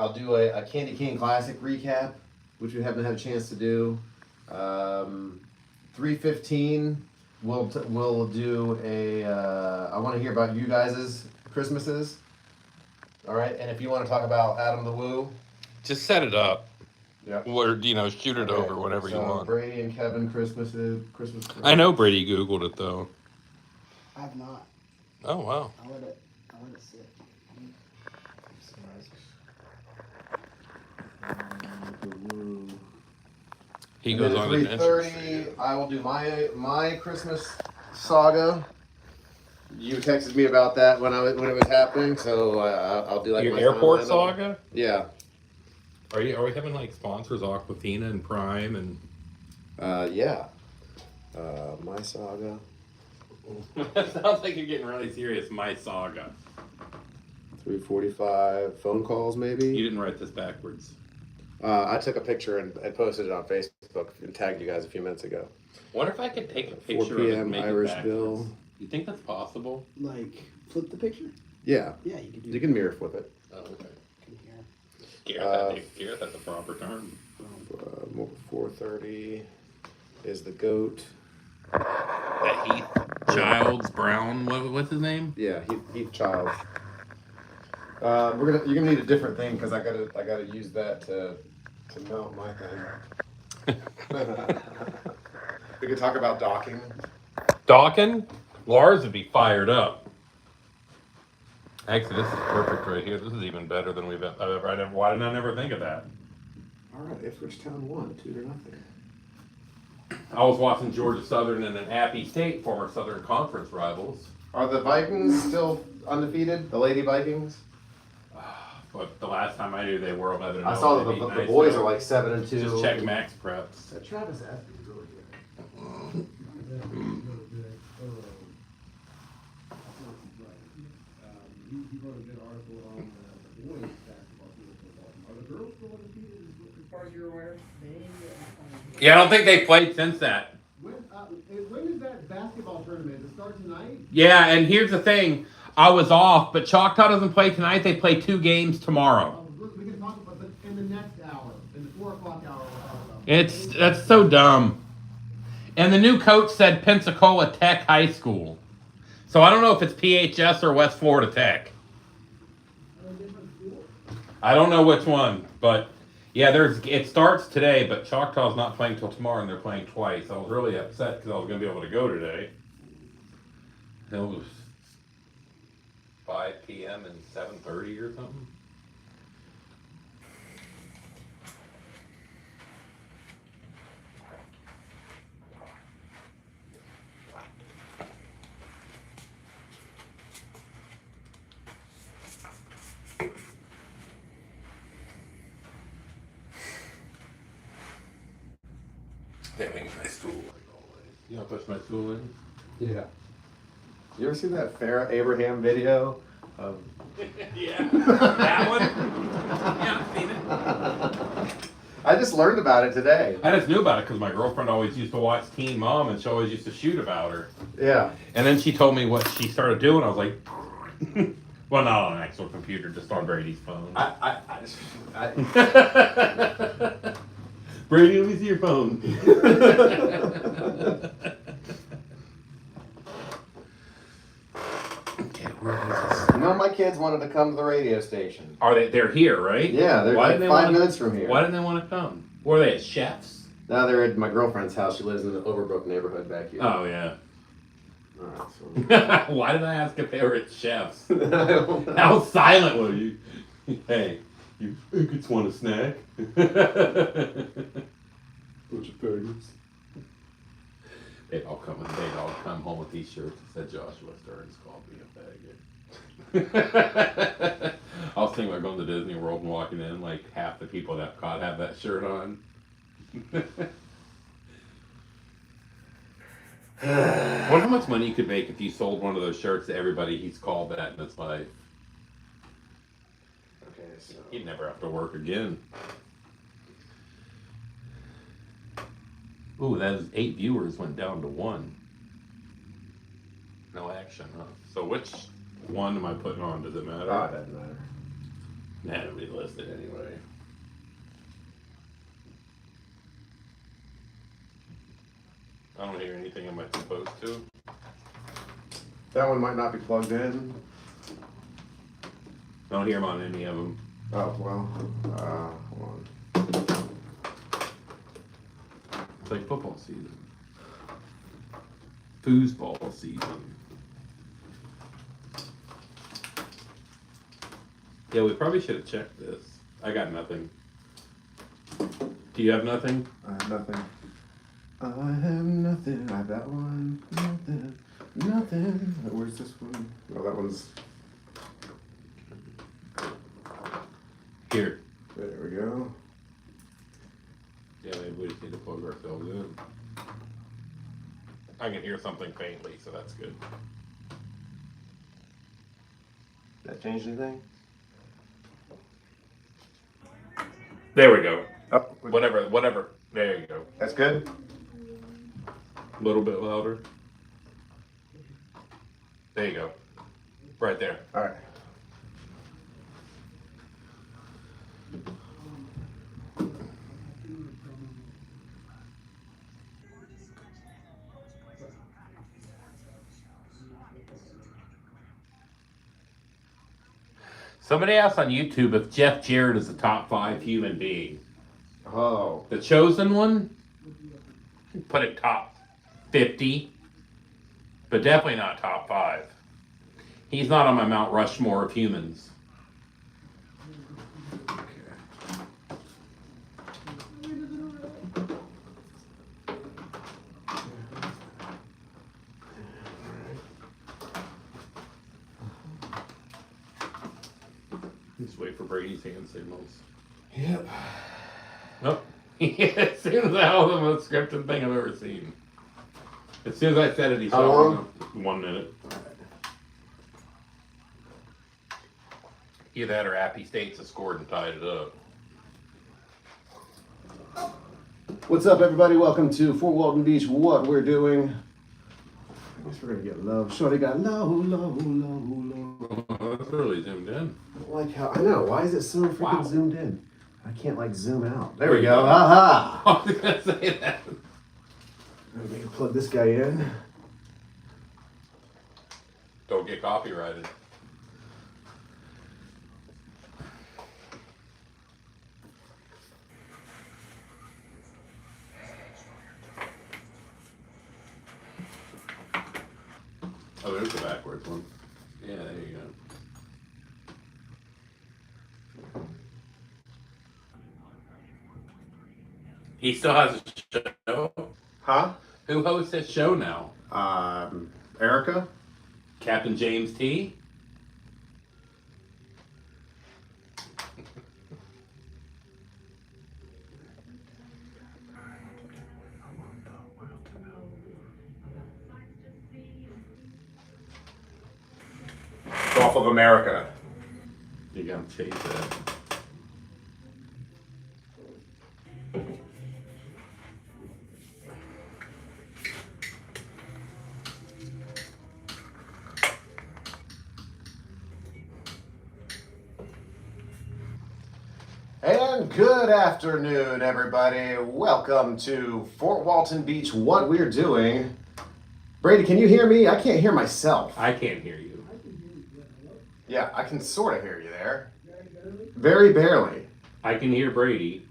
I'll do a Candy Cane Classic recap, which we haven't had a chance to do. 315, we'll do a. I want to hear about you guys' Christmases. All right, and if you want to talk about Adam the Woo, just set it up. yeah, Or shoot it over whatever you want. Brady and Kevin Christmas. I know Brady Googled it though. I have not. Oh wow. I let it sit. He goes on at 3:30. I will do my Christmas saga. You texted me about that when it was happening, so I'll do like your my airport timeline. saga. Yeah. Are we having like sponsors Aquafina and Prime and? Yeah. My saga. Sounds like you're getting really serious. My saga. 3:45 phone calls maybe. You didn't write this backwards. I took a picture and posted it on Facebook and tagged you guys a few minutes ago. Wonder if I could take a 4 picture of it and p.m. make Irish it backwards. Bill. You think that's possible? Like, flip the picture? Yeah. Yeah, you can do You can mirror flip it. Oh, okay. Here. Garrett, that's a proper term. 4:30 is the goat. That Heath Childs Brown. What's his name? Yeah, Heath Childs. You're gonna need a different thing because I gotta use that to mount my thing. We could talk about docking. Dawkin? Lars would be fired up. Actually, this is perfect right here. This is even better than I've ever. Why did I never think of that? All right, Ipswich Town won 2-0. I was watching Georgia Southern and an Appy State, former Southern Conference rivals. Are the Vikings still undefeated? The Lady Vikings? But the last time I knew they were 11-0. I saw that the boys are like 7-2. Just check Max Preps. Travis Aspey is really good. He wrote a good article on the boys basketball team in Baltimore. Are the girls still undefeated as far as you're aware? Yeah, I don't think they played since that. When is that basketball tournament? Does it start tonight? Yeah, and here's the thing. I was off, but Choctaw doesn't play tonight. They play 2 games tomorrow. We can talk about that in the next hour, in the 4 o'clock hour. That's so dumb. And the new coach said Pensacola Tech High School. So I don't know if it's PHS or West Florida Tech. I don't know which one, but yeah, it starts today, but Choctaw's not playing till tomorrow, and they're playing twice. I was really upset because I was going to be able to go today. It was 5 p.m. and 7:30 or something. That makes my stool like always. You know, push my stool in. Yeah. You ever seen that Farrah Abraham video of? Yeah, that one. Yeah, I've seen it. I just learned about it today. I just knew about it because my girlfriend always used to watch Teen Mom, and she always used to shoot about her. Yeah. And then she told me what she started doing. I was like, well, not on an actual computer, just on Brady's phone. Brady, let me see your phone. Okay, where is this? No, my kids wanted to come to the radio station. They're here, right? Yeah, they're like 5 minutes from here. Why didn't they want to come? Were they chefs? No, they're at my girlfriend's house. She lives in the Overbrook neighborhood back here. Oh, yeah. All right, so. Why did I ask if they were at chefs? I don't know. How silent were you? Hey, you kids want a snack? Bunch of faggots. They'd all come home with these shirts that said Joshua Stearns called me a faggot. I was thinking about going to Disney World and walking in, like half the people at Epcot have that shirt on. I wonder how much money you could make if you sold one of those shirts to everybody he's called that in his life. Okay, so. He'd never have to work again. Ooh, those 8 viewers went down to 1. No action, huh? So which one am I putting on? Does it matter? Oh, it doesn't matter. Nah, nobody listed anyway. I don't hear anything am I supposed to. That one might not be plugged in. I don't hear them on any of them. Oh, well, hold on. It's like football season. Foosball season. Yeah, we probably should have checked this. I got nothing. Do you have nothing? I have nothing. I have nothing. I have that one. Nothing. Nothing. Where's this one? Oh, that one's. Here. There we go. Yeah, maybe we just need to plug ourselves in. I can hear something faintly, so that's good. That change anything? There we go. Oh, Whatever. There you go. that's good. A little bit louder. There you go. Right there. All right. Somebody asked on YouTube if Jeff Jarrett is a top 5 human being. Oh. The chosen one? Put it top 50. But definitely not top 5. He's not on my Mount Rushmore of humans. Just wait for Brady's hand signals. Yep. Nope. As soon as that was the most scripted thing I've ever seen. As soon as I said it, he How saw long? 1 minute. Either that or Appy States has scored and tied it up. What's up, everybody? Welcome to Fort Walton Beach. What we're doing. I guess we're gonna get low. Shorty got low. That's really zoomed in. Like how I know. Why is it so freaking Wow. zoomed in? I can't like zoom out. There we go. Aha! I was gonna say that. Let me plug this guy in. Don't get copyrighted. Oh, there's the backwards one. Yeah, there you go. He still has a show? Huh? Who hosts his show now? Erica? Captain James T? Gulf of America. You gotta chase that. And good afternoon, everybody. Welcome to Fort Walton Beach. What we're doing. Brady, can you hear me? I can't hear myself. I can't hear you. Yeah, I can sort of hear you there. Very barely. I can hear Brady.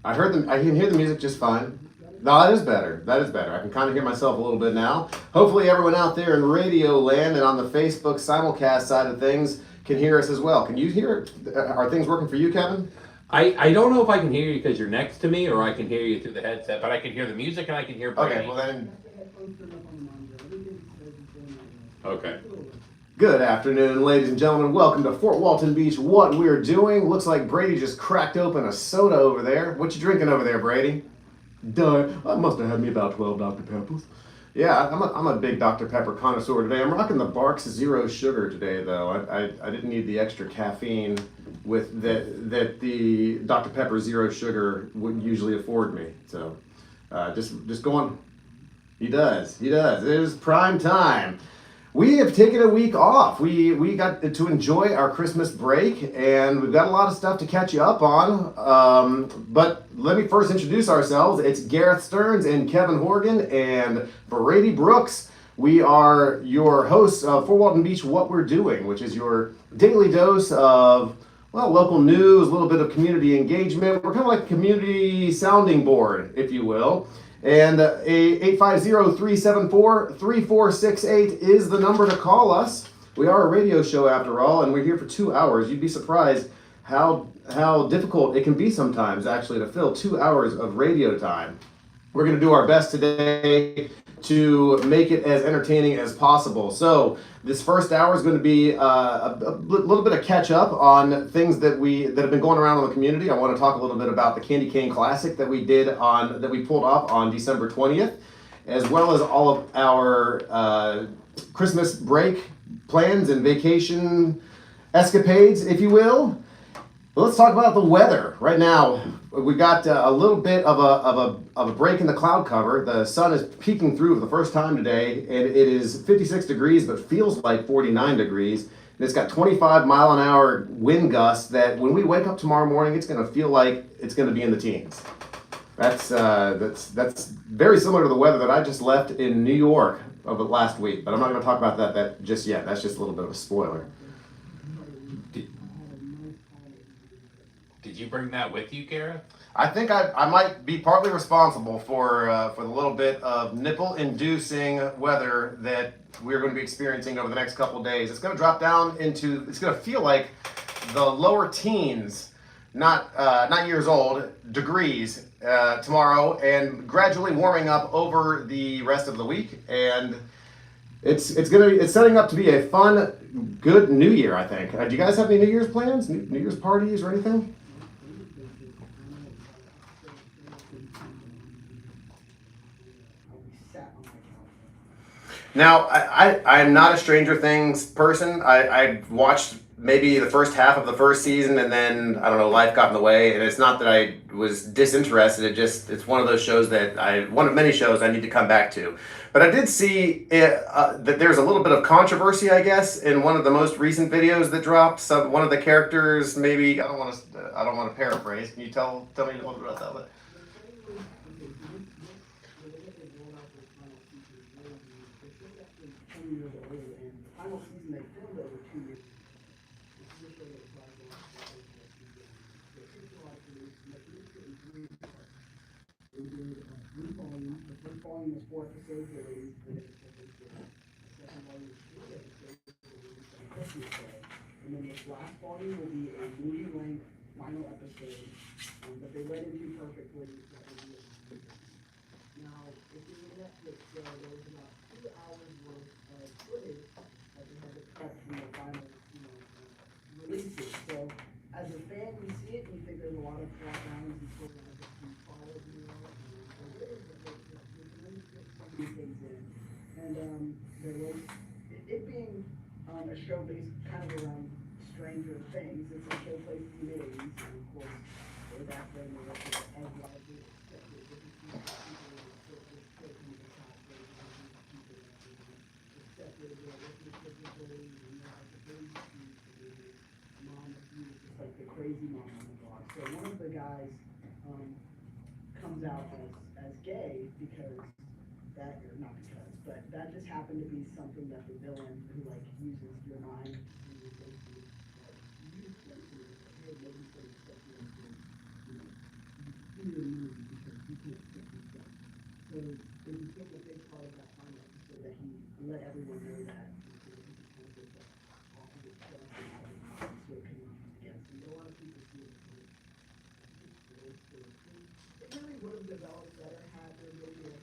I can hear the music just fine. No, that is better. That is better. I can kind of hear myself a little bit now. Hopefully everyone out there in radio land and on the Facebook simulcast side of things can hear us as well. Can you hear? Are things working for you, Kevin? I don't know if I can hear you because you're next to me or I can hear you through the headset, but I can hear the music and I can hear Brady. Okay, well then, Okay. good afternoon, ladies and gentlemen. Welcome to Fort Walton Beach. What we're doing. Looks like Brady just cracked open a soda over there. What you drinking over there, Brady? Duh, I must have had me about 12 Dr. Peppers. Yeah, I'm a big Dr. Pepper connoisseur today. I'm rocking the Barks Zero Sugar today, though. I didn't need the extra caffeine with that the Dr. Pepper Zero Sugar wouldn't usually afford me. So just go on. He does. It is prime time. We have taken a week off. We got to enjoy our Christmas break, and we've got a lot of stuff to catch you up on. But let me first introduce ourselves. It's Gareth Stearns and Kevin Horgan and Brady Brooks. We are your hosts of Fort Walton Beach What We're Doing, which is your daily dose of, well, local news, a little bit of community engagement. We're kind of like a community sounding board, if you will. And 850-374-3468 is the number to call us. We are a radio show after all, and we're here for 2 hours. You'd be surprised how difficult it can be sometimes actually to fill 2 hours of radio time. We're going to do our best today to make it as entertaining as possible. So this first hour is going to be a little bit of catch up on things that have been going around in the community. I want to talk a little bit about the Candy Cane Classic that we pulled off on December 20th, as well as all of our Christmas break plans and vacation escapades, if you will. But let's talk about the weather. Right now, we got a little bit of a break in the cloud cover. The sun is peeking through for the first time today, and it is 56 degrees, but feels like 49 degrees. And it's got 25-mile-an-hour wind gusts that when we wake up tomorrow morning, it's going to feel like it's going to be in the teens. That's very similar to the weather that I just left in New York over last week, but I'm not going to talk about that just yet. That's just a little bit of a spoiler. Did you bring that with you, Gareth? I think I might be partly responsible for the little bit of nipple-inducing weather that we're going to be experiencing over the next couple of days. It's going to drop down into, it's going to feel like the lower teens, not years old, degrees tomorrow, and gradually warming up over the rest of the week. And it's setting up to be a fun, good New Year, I think. Do you guys have any New Year's plans? New Year's parties or anything? Now, I'm not a Stranger Things person. I watched maybe the first half of the first season, and then, I don't know, life got in the way. And it's not that I was disinterested. It's one of those shows one of many shows I need to come back to. But I did see that there's a little bit of controversy, I guess, in one of the most recent videos that dropped. One of the characters, maybe, I don't want to paraphrase. Can you tell me a little bit about that? Volume was 4 episodes released. The second volume was 3 episodes on Christmas Day. And then this last volume will be a movie-length final episode that they led into perfectly. Now, if you look at Netflix, there was about 2 hours worth of footage that they had to cut from the final, releases. So, as a fan, you see it and you think there's a lot of plot lines and storylines that can follow things in. And there was it being a show based kind of around Stranger Things. It's a show placed in the 80s, and of course, way back then there was the Ed Rogers, like the crazy mom on the block. So one of the guys comes out as gay because but that just happened to be something that the villain who uses your mind so they became a big part of that final episode that he let everyone know that so it couldn't be against him. A lot of people see it. It really would have developed better had there maybe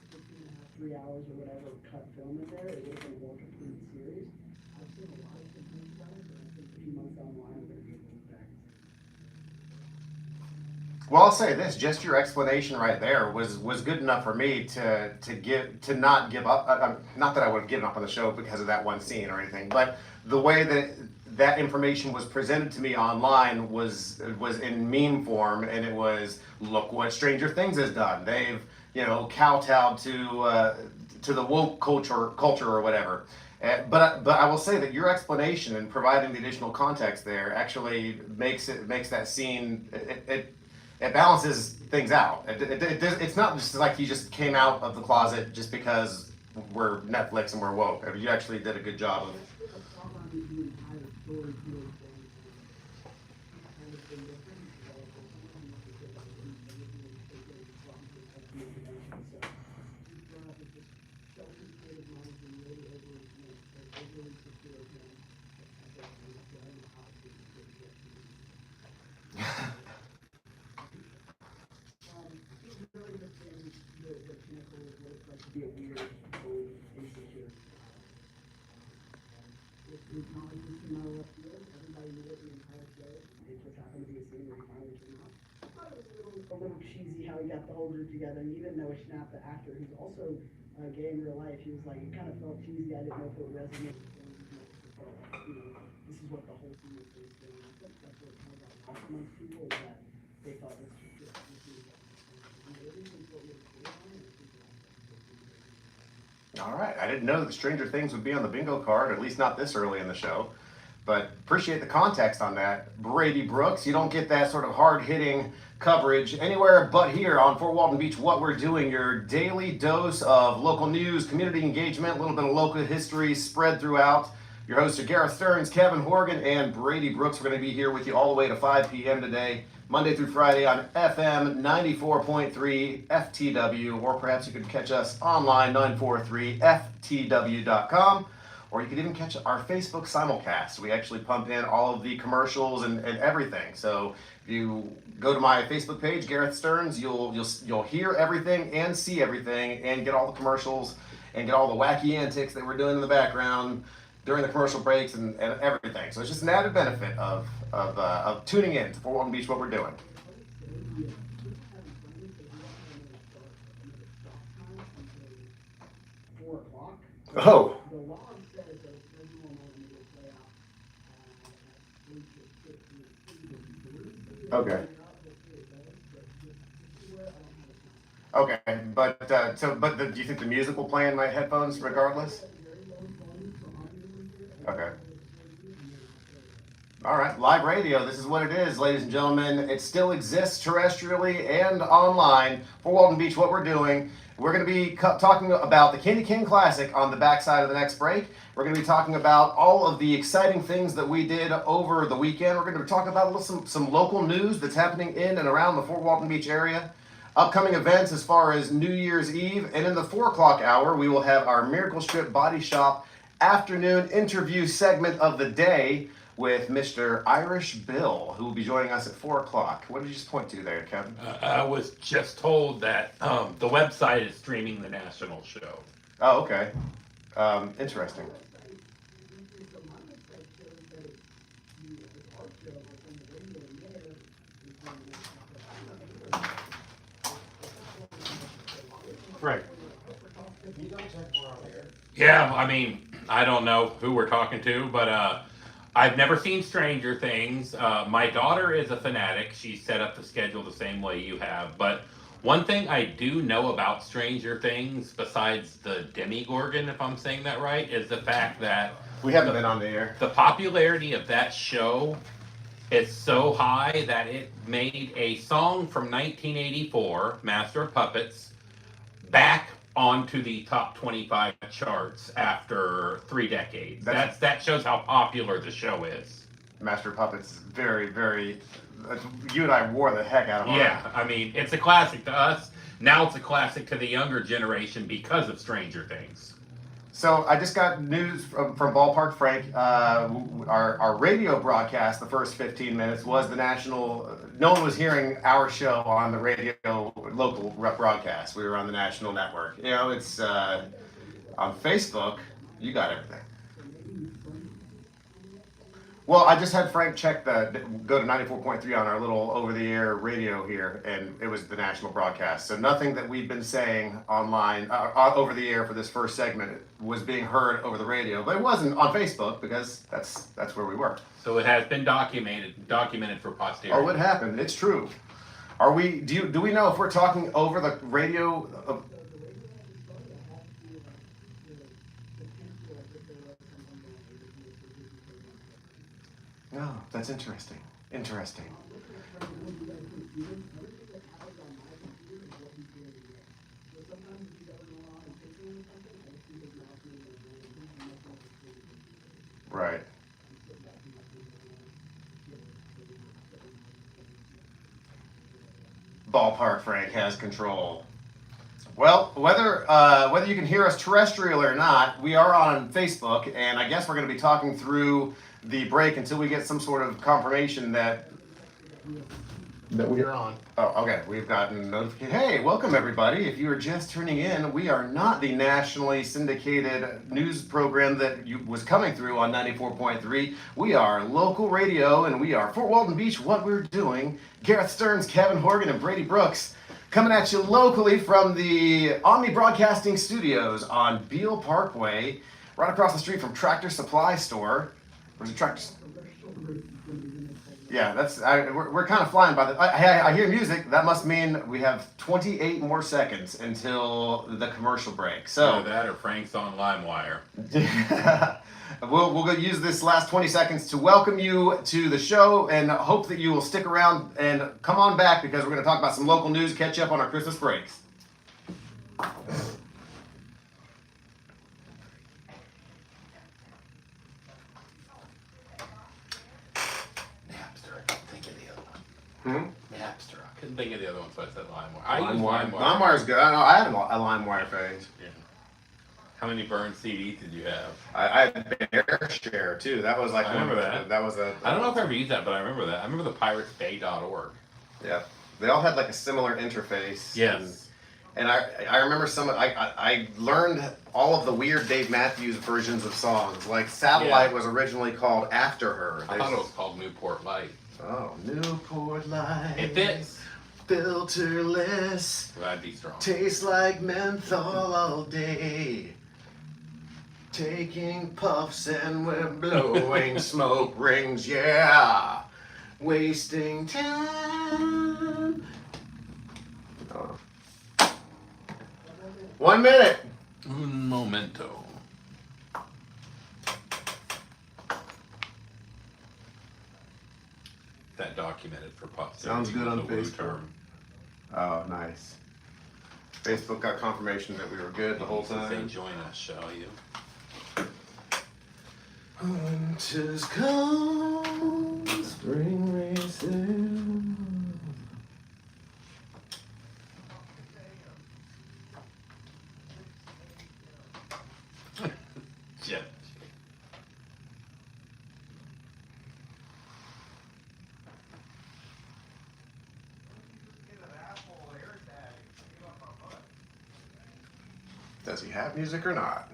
3 hours or whatever cut film in there. It would have been a more complete series. I've seen a lot of complaints about it, but I think a few months down the line we're going to be able to look back. Well, I'll say this: just your explanation right there was good enough for me to not give up. Not that I would have given up on the show because of that one scene or anything, but the way that information was presented to me online was in meme form, and it was, look what Stranger Things has done. They've kowtowed to the woke culture or whatever. But I will say that your explanation and providing the additional context there actually makes that scene it balances things out. It's not just like he just came out of the closet just because we're Netflix and we're woke. I mean, you actually did a good job of. Be a weird, old, insecure. We finally just came out of left field. Everybody knew it the entire show. It just happened to be a scene where he finally came out. I thought it was a little cheesy how he got the whole group together. And even though Schnapp, the actor, who's also gay in real life, he was like, it kind of felt cheesy. I didn't know if it resonated with him. This is what the whole scene is based on. I think that's what kind of got lost amongst people is that they thought this was just this is what we were clear on. All right. I didn't know that Stranger Things would be on the bingo card, at least not this early in the show. But appreciate the context on that. Brady Brooks, you don't get that sort of hard-hitting coverage anywhere but here on Fort Walton Beach. What we're doing, your daily dose of local news, community engagement, a little bit of local history spread throughout. Your hosts are Gareth Stearns, Kevin Horgan, and Brady Brooks. We're going to be here with you all the way to 5 p.m. today, Monday through Friday on FM 94.3 FTW, or perhaps you could catch us online, 943ftw.com, or you could even catch our Facebook simulcast. We actually pump in all of the commercials and everything. So if you go to my Facebook page, Gareth Stearns, you'll hear everything and see everything and get all the commercials and get all the wacky antics that we're doing in the background during the commercial breaks and everything. So it's just an added benefit of tuning in to Fort Walton Beach, what we're doing. Oh. Okay. Okay, but do you think the music will play in my headphones regardless? Okay. All right, live radio. This is what it is, ladies and gentlemen. It still exists terrestrially and online. For Walton Beach, what we're doing, we're going to be talking about the Candy King Classic on the backside of the next break. We're going to be talking about all of the exciting things that we did over the weekend. We're going to be talking about some local news that's happening in and around the Fort Walton Beach area. Upcoming events as far as New Year's Eve. And in the 4 o'clock hour, we will have our Miracle Strip Body Shop afternoon interview segment of the day with Mr. Irish Bill, who will be joining us at 4 o'clock. What did you just point to there, Kevin? I was just told that the website is streaming the national show. Oh, okay. Interesting. Right. Yeah, I mean, I don't know who we're talking to, but I've never seen Stranger Things. My daughter is a fanatic. She set up the schedule the same way you have. But one thing I do know about Stranger Things, besides the Demigorgon, if I'm saying that right, is the fact that we haven't been on the air. The popularity of that show is so high that it made a song from 1984, Master of Puppets, back onto the top 25 charts after 3 decades. That shows how popular the show is. Master of Puppets is very, very. You and I wore the heck out of it. Yeah, I mean, it's a classic to us. Now it's a classic to the younger generation because of Stranger Things. So I just got news from Ballpark Frank. Our radio broadcast, the first 15 minutes, was the national. No one was hearing our show on the radio local broadcast. We were on the national network. You know, it's on Facebook. You got everything. Well, I just had Frank check go to 94.3 on our little over-the-air radio here, and it was the national broadcast. So nothing that we've been saying online, over the air for this first segment was being heard over the radio. But it wasn't on Facebook because that's where we were. So it has been documented for posterity. Oh, it happened. It's true. Are we? Do we know if we're talking over the radio? Oh, that's interesting. Interesting. Right. Ballpark Frank has control. Well, whether you can hear us terrestrial or not, we are on Facebook, and I guess we're going to be talking through the break until we get some sort of confirmation that we're on. Oh, okay. We've gotten notification. Hey, welcome everybody. If you are just tuning in, we are not the nationally syndicated news program that was coming through on 94.3. We are local radio, and we are Fort Walton Beach. What we're doing. Gareth Stearns, Kevin Horgan, and Brady Brooks. Coming at you locally from the Omni Broadcasting Studios on Beale Parkway, right across the street from Tractor Supply Store. Where's the Tractor? Yeah, we're kind of flying by the. I hear music. That must mean we have 28 more seconds until the commercial break. So either that or Frank's on LimeWire. We'll go use this last 20 seconds to welcome you to the show and hope that you will stick around and come on back because we're going to talk about some local news, catch up on our Christmas breaks. Napster. I couldn't think of the other one, so I said LimeWire. I use LimeWire. LimeWire's good. I had a LimeWire phase. Yeah. How many burned CDs did you have? I had Bear Share too. That was like I remember that. That was a. I don't know if I ever used that, but I remember that. I remember the piratesbay.org. Yeah, they all had like a similar interface. Yes. And I remember I learned all of the weird Dave Matthews versions of songs. Like Satellite was originally called After Her. I thought it was called Newport Light. Oh, Newport Light. It fits. Filterless. Well, that'd be strong. Tastes like menthol all day. Taking puffs and we're blowing smoke rings, yeah. Wasting time. Oh. 1 minute. Un momento. That documented for posterity. Sounds good on the woo Facebook. term. Oh, nice. Facebook got confirmation that we were good the whole Say time. join us, shall you? Winter's come, spring races. Yeah. Does he have music or not?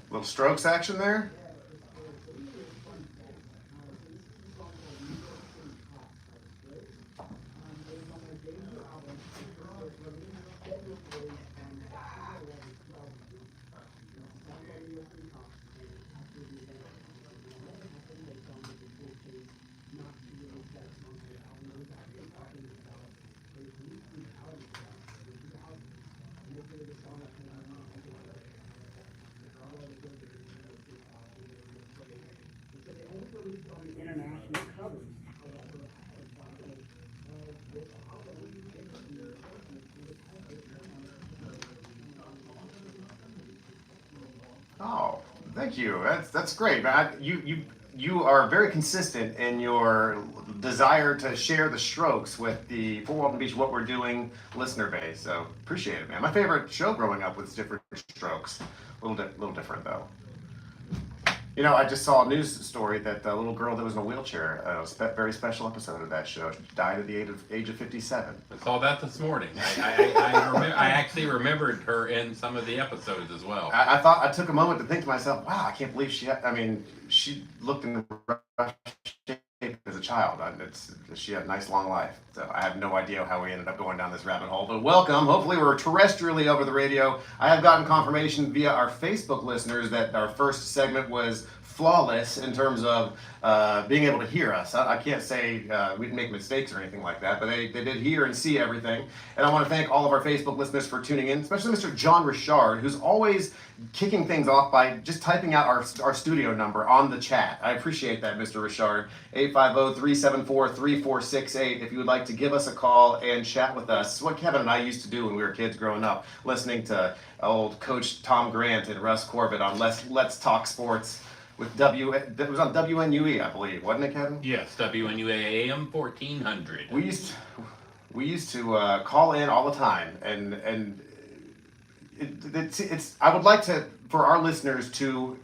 Little Strokes action there. International covers. Oh, thank you. That's great, man. You are very consistent in your desire to share the Strokes with the Fort Walton Beach What We're Doing listener base. So appreciate it, man. My favorite show growing up was different Strokes. Little different though. You know, I just saw a news story that the little girl that was in a wheelchair, a very special episode of that show, died at the age of 57. I saw that this morning. I actually remembered her in some of the episodes as well. I took a moment to think to myself, wow, I can't believe she looked in rough shape as a child. She had a nice long life. So I have no idea how we ended up going down this rabbit hole, but welcome. Hopefully we're terrestrially over the radio. I have gotten confirmation via our Facebook listeners that our first segment was flawless in terms of being able to hear us. I can't say we didn't make mistakes or anything like that, but they did hear and see everything. And I want to thank all of our Facebook listeners for tuning in, especially Mr. John Richard, who's always kicking things off by just typing out our studio number on the chat. I appreciate that, Mr. Richard. 850-374-3468 if you would like to give us a call and chat with us. It's what Kevin and I used to do when we were kids growing up, listening to old Coach Tom Grant and Russ Corbett on Let's Talk Sports with it was on WNUE, I believe, wasn't it, Kevin? Yes, WNUA AM 1400. We used to call in all the time, and it's I would like for our listeners to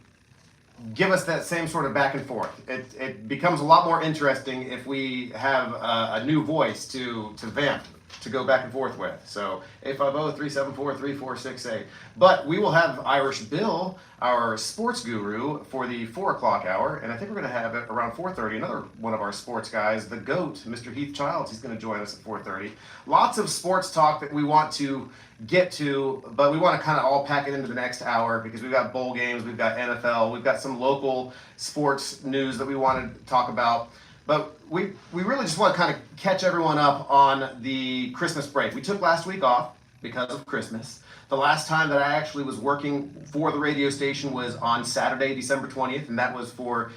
give us that same sort of back and forth. It becomes a lot more interesting if we have a new voice to vamp, to go back and forth with. So 850-374-3468. But we will have Irish Bill, our sports guru, for the 4 o'clock hour, and I think we're going to have it around 4:30. Another one of our sports guys, the GOAT, Mr. Heath Childs, he's going to join us at 4:30. Lots of sports talk that we want to get to, but we want to kind of all pack it into the next hour because we've got bowl games, we've got NFL, we've got some local sports news that we want to talk about. But we really just want to kind of catch everyone up on the Christmas break. We took last week off because of Christmas. The last time that I actually was working for the radio station was on Saturday, December 20th, and that was for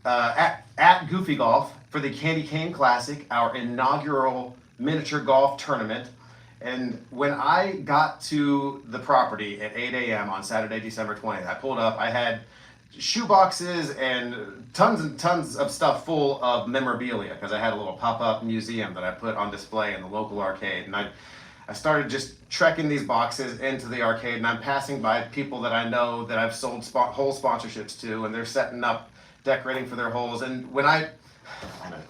at Goofy Golf for the Candy Cane Classic, our inaugural miniature golf tournament. And when I got to the property at 8 a.m. on Saturday, December 20th, I pulled up. I had shoe boxes and tons of stuff full of memorabilia because I had a little pop-up museum that I put on display in the local arcade. And I started just trekking these boxes into the arcade, and I'm passing by people that I know that I've sold hole sponsorships to, and they're setting up, decorating for their holes. And when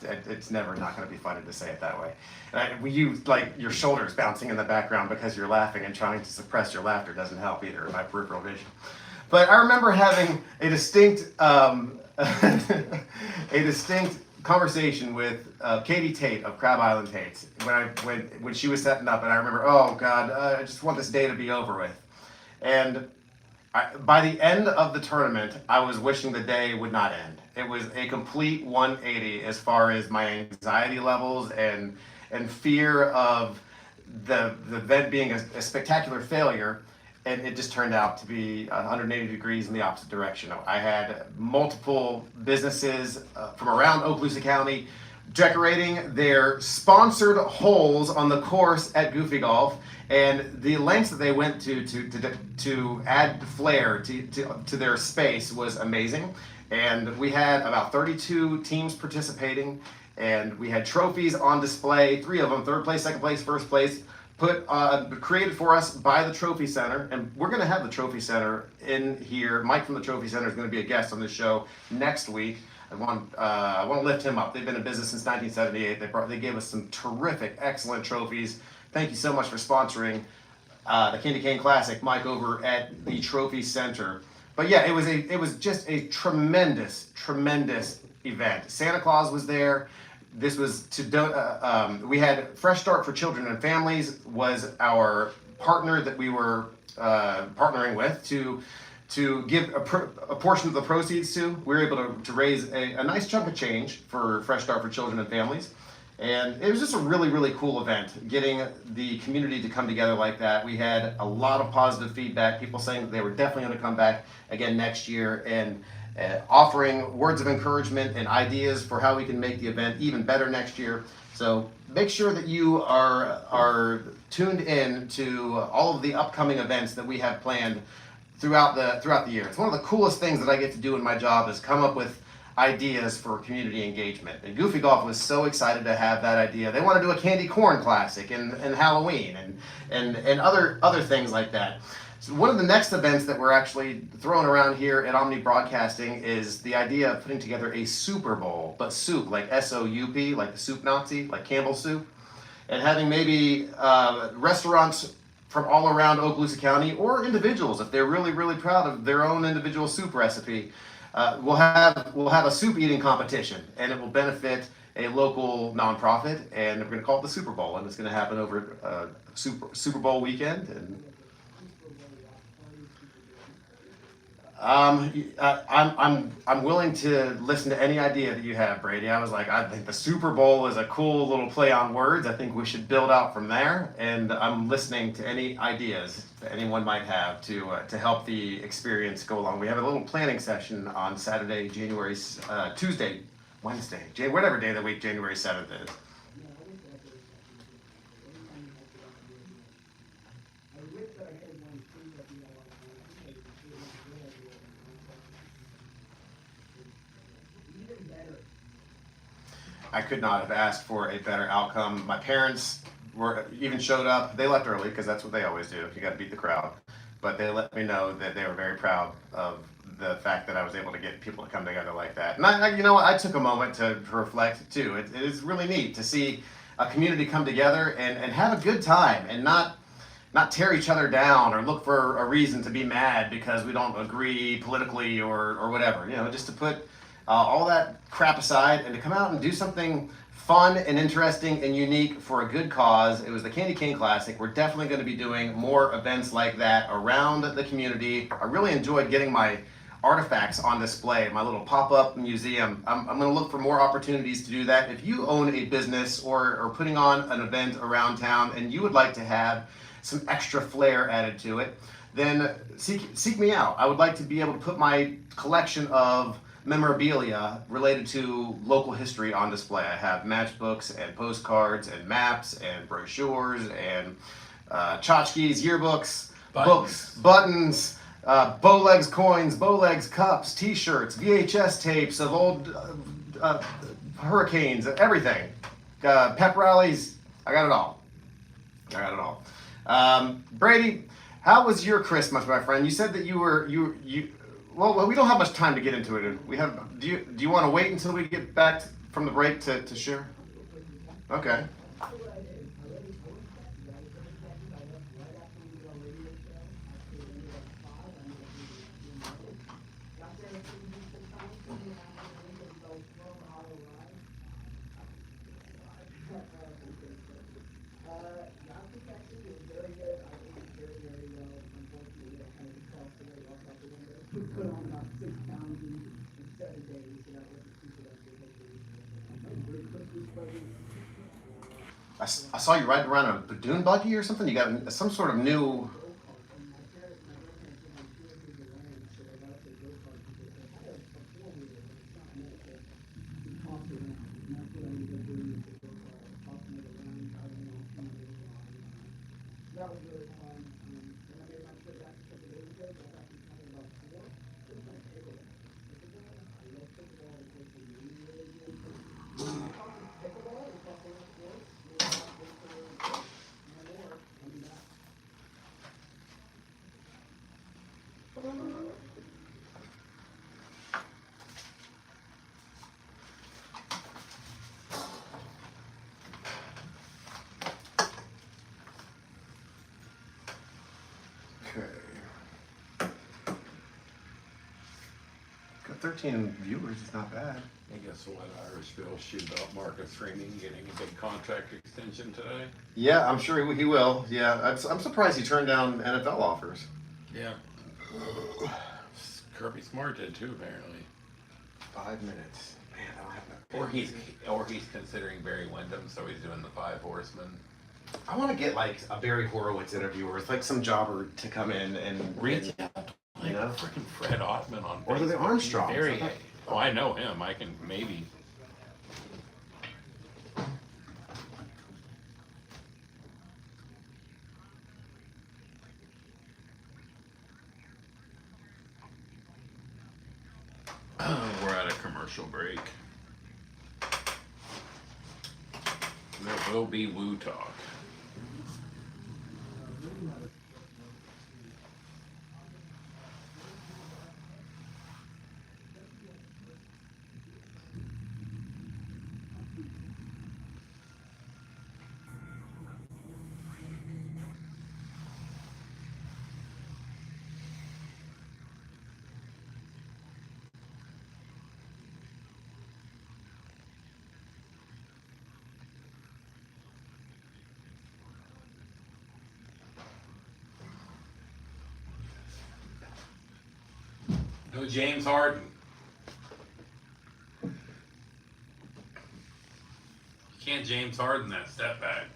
it's never not going to be funny to say it that way. You like your shoulders bouncing in the background because you're laughing, and trying to suppress your laughter doesn't help either in my peripheral vision. But I remember having a distinct conversation with Katie Tate of Crab Island Tates when she was setting up, and I remember, oh God, I just want this day to be over with. And by the end of the tournament, I was wishing the day would not end. It was a complete 180 as far as my anxiety levels and fear of the event being a spectacular failure. And it just turned out to be 180 degrees in the opposite direction. I had multiple businesses from around Okaloosa County decorating their sponsored holes on the course at Goofy Golf, and the lengths that they went to add flair to their space was amazing. And we had about 32 teams participating, and we had trophies on display, 3 of them, 3rd place, 2nd place, 1st place, created for us by the Trophy Center. And we're going to have the Trophy Center in here. Mike from the Trophy Center is going to be a guest on this show next week. I want to lift him up. They've been in business since 1978. They gave us some terrific, excellent trophies. Thank you so much for sponsoring the Candy Cane Classic, Mike, over at the Trophy Center. But yeah, it was just a tremendous event. Santa Claus was there. This was we had Fresh Start for Children and Families was our partner that we were partnering with to give a portion of the proceeds to. We were able to raise a nice chunk of change for Fresh Start for Children and Families. And it was just a really, really cool event, getting the community to come together like that. We had a lot of positive feedback, people saying that they were definitely going to come back again next year, and offering words of encouragement and ideas for how we can make the event even better next year. So make sure that you are tuned in to all of the upcoming events that we have planned throughout the year. It's one of the coolest things that I get to do in my job is come up with ideas for community engagement. And Goofy Golf was so excited to have that idea. They want to do a candy corn classic and Halloween and other things like that. So one of the next events that we're actually throwing around here at Omni Broadcasting is the idea of putting together a Super Bowl, but soup, like S-O-U-P, like the soup Nazi, like Campbell's soup, and having maybe restaurants from all around Okaloosa County, or individuals, if they're really, really proud of their own individual soup recipe, we'll have a soup eating competition, and it will benefit a local nonprofit, and we're going to call it the Super Bowl, and it's going to happen over Super Bowl weekend. And I'm willing to listen to any idea that you have, Brady. I was like, I think the Super Bowl is a cool little play on words. I think we should build out from there, and I'm listening to any ideas that anyone might have to help the experience go along. We have a little planning session on Saturday, Tuesday, Wednesday, whatever day of the week January 7th is. No, I wish that there was something different. Every time you have to go to the I wish that I had one thing that we all like, it was a good idea. Even better. I could not have asked for a better outcome. My parents even showed up. They left early because that's what they always do. You got to beat the crowd. But they let me know that they were very proud of the fact that I was able to get people to come together like that. And you know what? I took a moment to reflect too. It is really neat to see a community come together and have a good time and not tear each other down or look for a reason to be mad because we don't agree politically or whatever. You know, just to put all that crap aside and to come out and do something fun and interesting and unique for a good cause. It was the Candy Cane Classic. We're definitely going to be doing more events like that around the community. I really enjoyed getting my artifacts on display, my little pop-up museum. I'm going to look for more opportunities to do that. If you own a business or putting on an event around town and you would like to have some extra flair added to it, then seek me out. I would like to be able to put my collection of memorabilia related to local history on display. I have matchbooks and postcards and maps and brochures and tchotchkes, yearbooks, books, buttons, Bowlegs coins, Bowlegs cups, t-shirts, VHS tapes of old hurricanes, everything. Pep rallies, I got it all. Brady, how was your Christmas, my friend? You said that well, we don't have much time to get into it. Do you want to wait until we get back from the break to share? Okay. Put on about 6 pounds in 7 days, so that was a super I saw you riding around a dune buggy or something. You got some sort of new. That was really fun. And I made my trip back a couple days ago, got back in town about 4. It was like pickleball. I love pickleball. It's like a really, really good. We're talking pickleball, we're talking sports, we're talking for no more. I'll be back. Okay. Got 13 viewers. It's not bad. I guess what Irishville shoot about Marcus Freeman getting a big contract extension today. Yeah, I'm sure he will. Yeah, I'm surprised he turned down NFL offers. Yeah. Kirby Smart did too, apparently. 5 minutes. Man, I don't have enough. Or he's considering Barry Windham, so he's doing the Five Horsemen. I want to get like a Barry Horowitz interview or it's like some jobber to come in and Reach out, you know, freaking Fred Ottman on or the Facebook. Armstrongs. Very, I know him. I can maybe. We're at a commercial break. There will be Woo Talk. with James Harden. You can't James Harden that step back.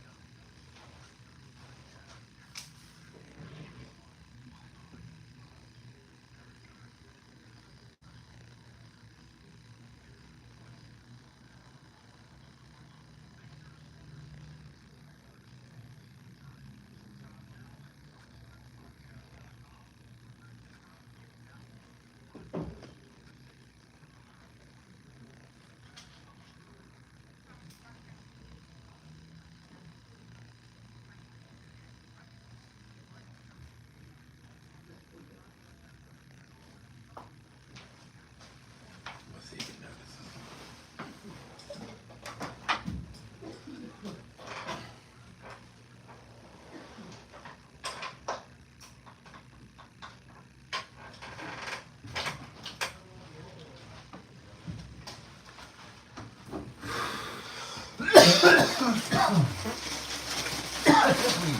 Let's see if he notices.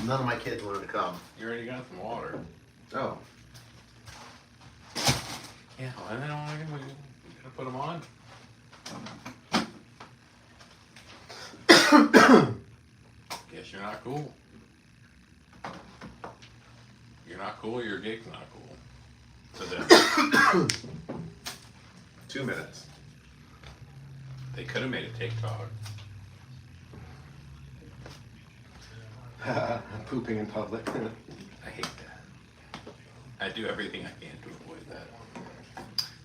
None of my kids wanted to come. You already got some water. Oh. Yeah, I don't know. We're gonna put them on. Guess you're not cool. You're not cool. Your gig's not cool. So then 2 minutes. they could have made a TikTok. Pooping in public. I hate that. I do everything I can to avoid that.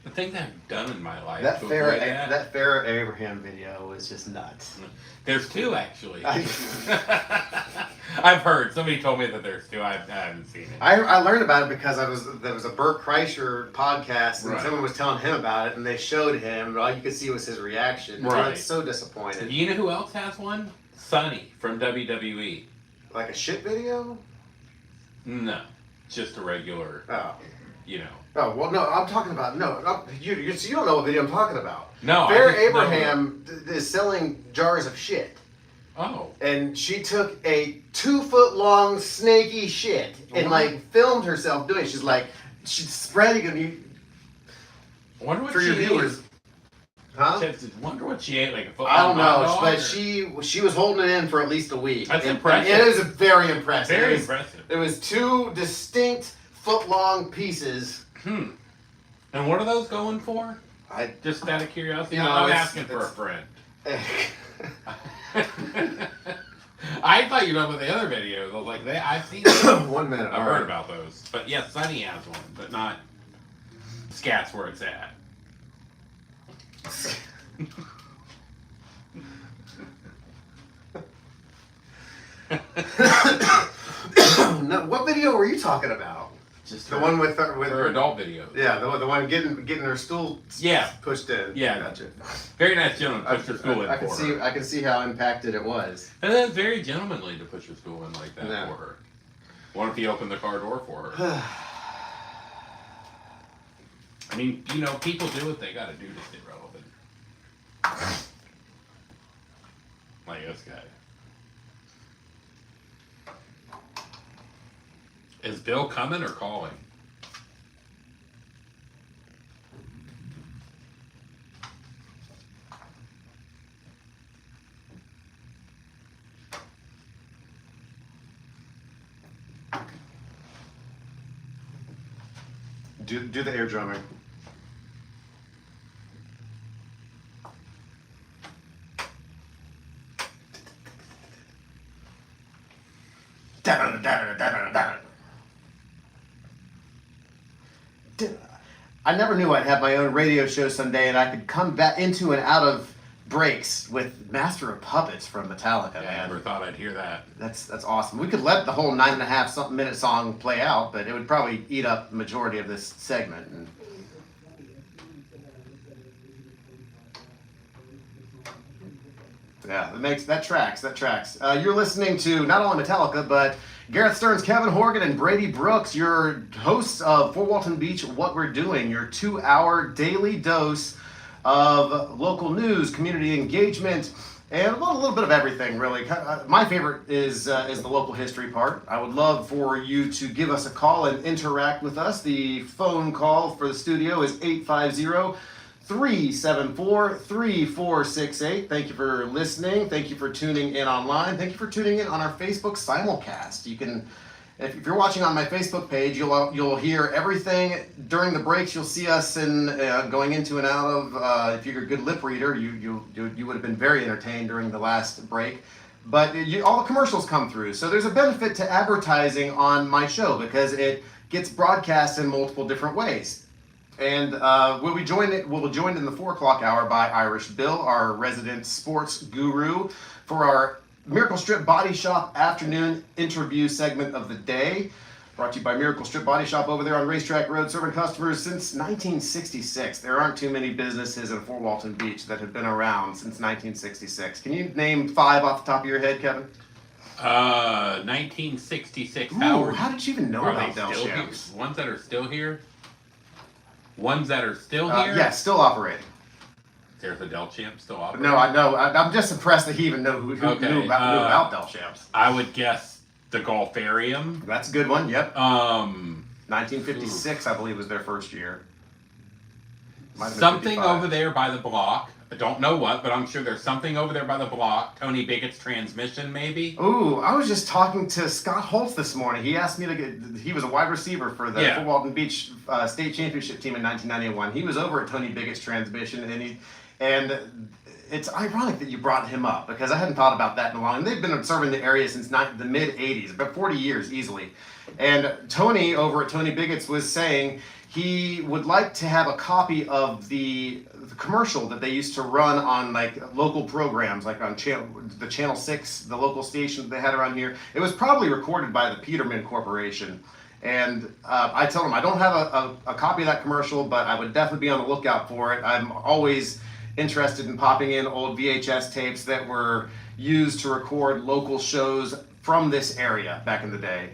The things I've done in my life That to Farrah avoid that. that Farrah Abraham video was just nuts. There's two actually. I I've heard. Somebody told me that there's two. I haven't seen it. I learned about it because there was a Burt Kreischer podcast and Right. someone was telling him about it and they showed him, but all you could see was his reaction. And I Right. was so disappointed. You know who else has one? Sonny from WWE. Like a shit video? No, just a regular. Oh. You know. Oh, well, no, I'm talking about, you don't know what video I'm talking about. No. Farrah I just know Abraham is selling jars of shit. that- Oh. And she took a 2-foot-long snaky shit and What? like filmed herself doing it. She's spreading it I wonder what for she your ate. viewers. Huh? Wonder what she ate, like a foot I don't long hot know, dog, but or- she was holding it in for at least a week. That's And impressive. it was very impressive. Very It was- impressive. It was 2 distinct foot-long pieces. And what are those going for? I Just out of curiosity. You know, I'm it's- asking for a it's- friend. I thought you know about the other videos. I was like, I've seen them. 1 minute. I've heard about those. But yes, Sunny has one, but not Scat's where it's at. No, what video were you talking about? Just The one with her her adult videos. Yeah, the one getting her stool Yeah. pushed in. Yeah. Gotcha. Very nice gentleman pushed her stool in I can for see her. I can see how impacted it was. And that's very gentlemanly to push her stool in like that Yeah. for her. What if he opened the car door for her? I mean, you know, people do what they gotta do to stay relevant. Like this guy. Is Bill coming or calling? Do the air drumming. I never knew I'd have my own radio show someday and I could come back into and out of breaks with Master of Puppets from Metallica, I man. never thought I'd hear that. That's awesome. We could let the whole 9.5 something minute song play out, but it would probably eat up the majority of this segment. And yeah, that tracks. You're listening to not only Metallica, but Gareth Stearns, Kevin Horgan, and Brady Brooks, your hosts of Fort Walton Beach, What We're Doing, your 2-hour daily dose of local news, community engagement, And a little bit of everything, really. My favorite is the local history part. I would love for you to give us a call and interact with us. The phone call for the studio is 850-374-3468. Thank you for listening. Thank you for tuning in online. Thank you for tuning in on our Facebook simulcast. You can, if you're watching on my Facebook page, you'll hear everything during the breaks. You'll see us in going into and out of. If you're a good lip reader, you would have been very entertained during the last break. But all the commercials come through, so there's a benefit to advertising on my show because it gets broadcast in multiple different ways. And we'll be joined in the 4 o'clock hour by Irish Bill, our resident sports guru, for our Miracle Strip Body Shop afternoon interview segment of the day. Brought to you by Miracle Strip Body Shop over there on Racetrack Road, serving customers since 1966. There aren't too many businesses in Fort Walton Beach that have been around since 1966. Can you name 5 off the top of your head, Kevin? 1966. Ooh, how did you even know Are about they Del still here? Shams? Ones that are still here? Ones that are still here? Yeah, still operating. There's a Del Champ still operating? No, I know. I'm just impressed that he even knew knew about Del Shams. I would guess the Golfarium. That's a good one. Yep. 1956, 1956, I believe, was their first year. Might have been something 55. over there by the block. I don't know what, but I'm sure there's something over there by the block. Tony Biggett's transmission, maybe. Ooh, I was just talking to Scott Holtz this morning. He asked me to get. He was a wide receiver for the Fort Walton Beach State Championship team in 1991. He was over at Tony Biggett's transmission, and it's ironic that you brought him up because I hadn't thought about that in a long. And they've been serving the area since the mid '80s, about 40 years easily. And Tony over at Tony Biggett's was saying he would like to have a copy of the commercial that they used to run on like local programs, like on Channel 6, the local station that they had around here. It was probably recorded by the Peterman Corporation. And I told him I don't have a copy of that commercial, but I would definitely be on the lookout for it. I'm always interested in popping in old VHS tapes that were used to record local shows from this area back in the day.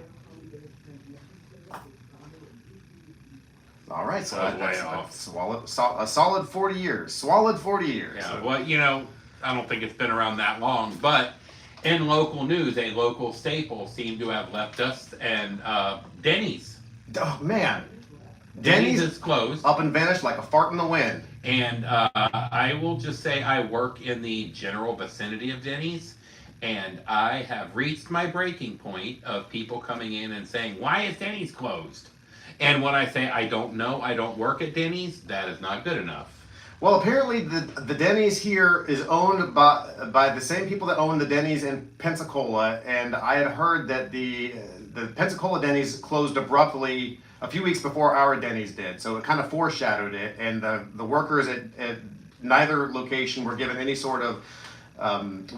All right, so that's a solid 40 years. Swallowed 40 years. Yeah, well, I don't think it's been around that long, but in local news, a local staple seemed to have left us, and Denny's. Oh, man. Denny's is closed. Up and vanished like a fart in the wind. And I will just say I work in the general vicinity of Denny's, and I have reached my breaking point of people coming in and saying, "Why is Denny's closed?" And when I say I don't know, I don't work at Denny's, that is not good enough. Well, apparently the Denny's here is owned by the same people that own the Denny's in Pensacola, and I had heard that the Pensacola Denny's closed abruptly a few weeks before our Denny's did, so it kind of foreshadowed it, and the workers at neither location were given any sort of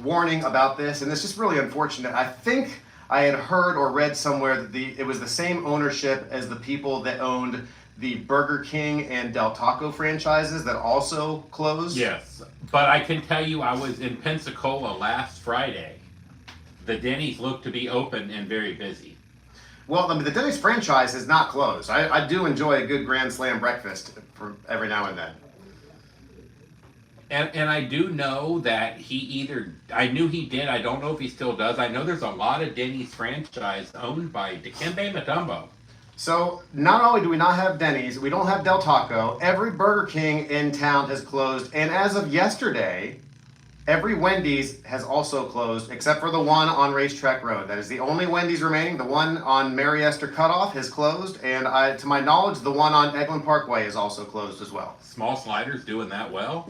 warning about this, and it's just really unfortunate. I think I had heard or read somewhere that it was the same ownership as the people that owned the Burger King and Del Taco franchises that also closed. Yes, but I can tell you I was in Pensacola last Friday. The Denny's looked to be open and very busy. Well, I mean, the Denny's franchise is not closed. I do enjoy a good Grand Slam breakfast for every now and then. And I do know that I knew he did, I don't know if he still does. I know there's a lot of Denny's franchise owned by Dikembe Mutombo. So not only do we not have Denny's, we don't have Del Taco, every Burger King in town has closed, and as of yesterday, every Wendy's has also closed, except for the one on Racetrack Road. That is the only Wendy's remaining. The one on Mary Esther Cutoff has closed, and to my knowledge, the one on Eglin Parkway is also closed as well. Small Sliders doing that well.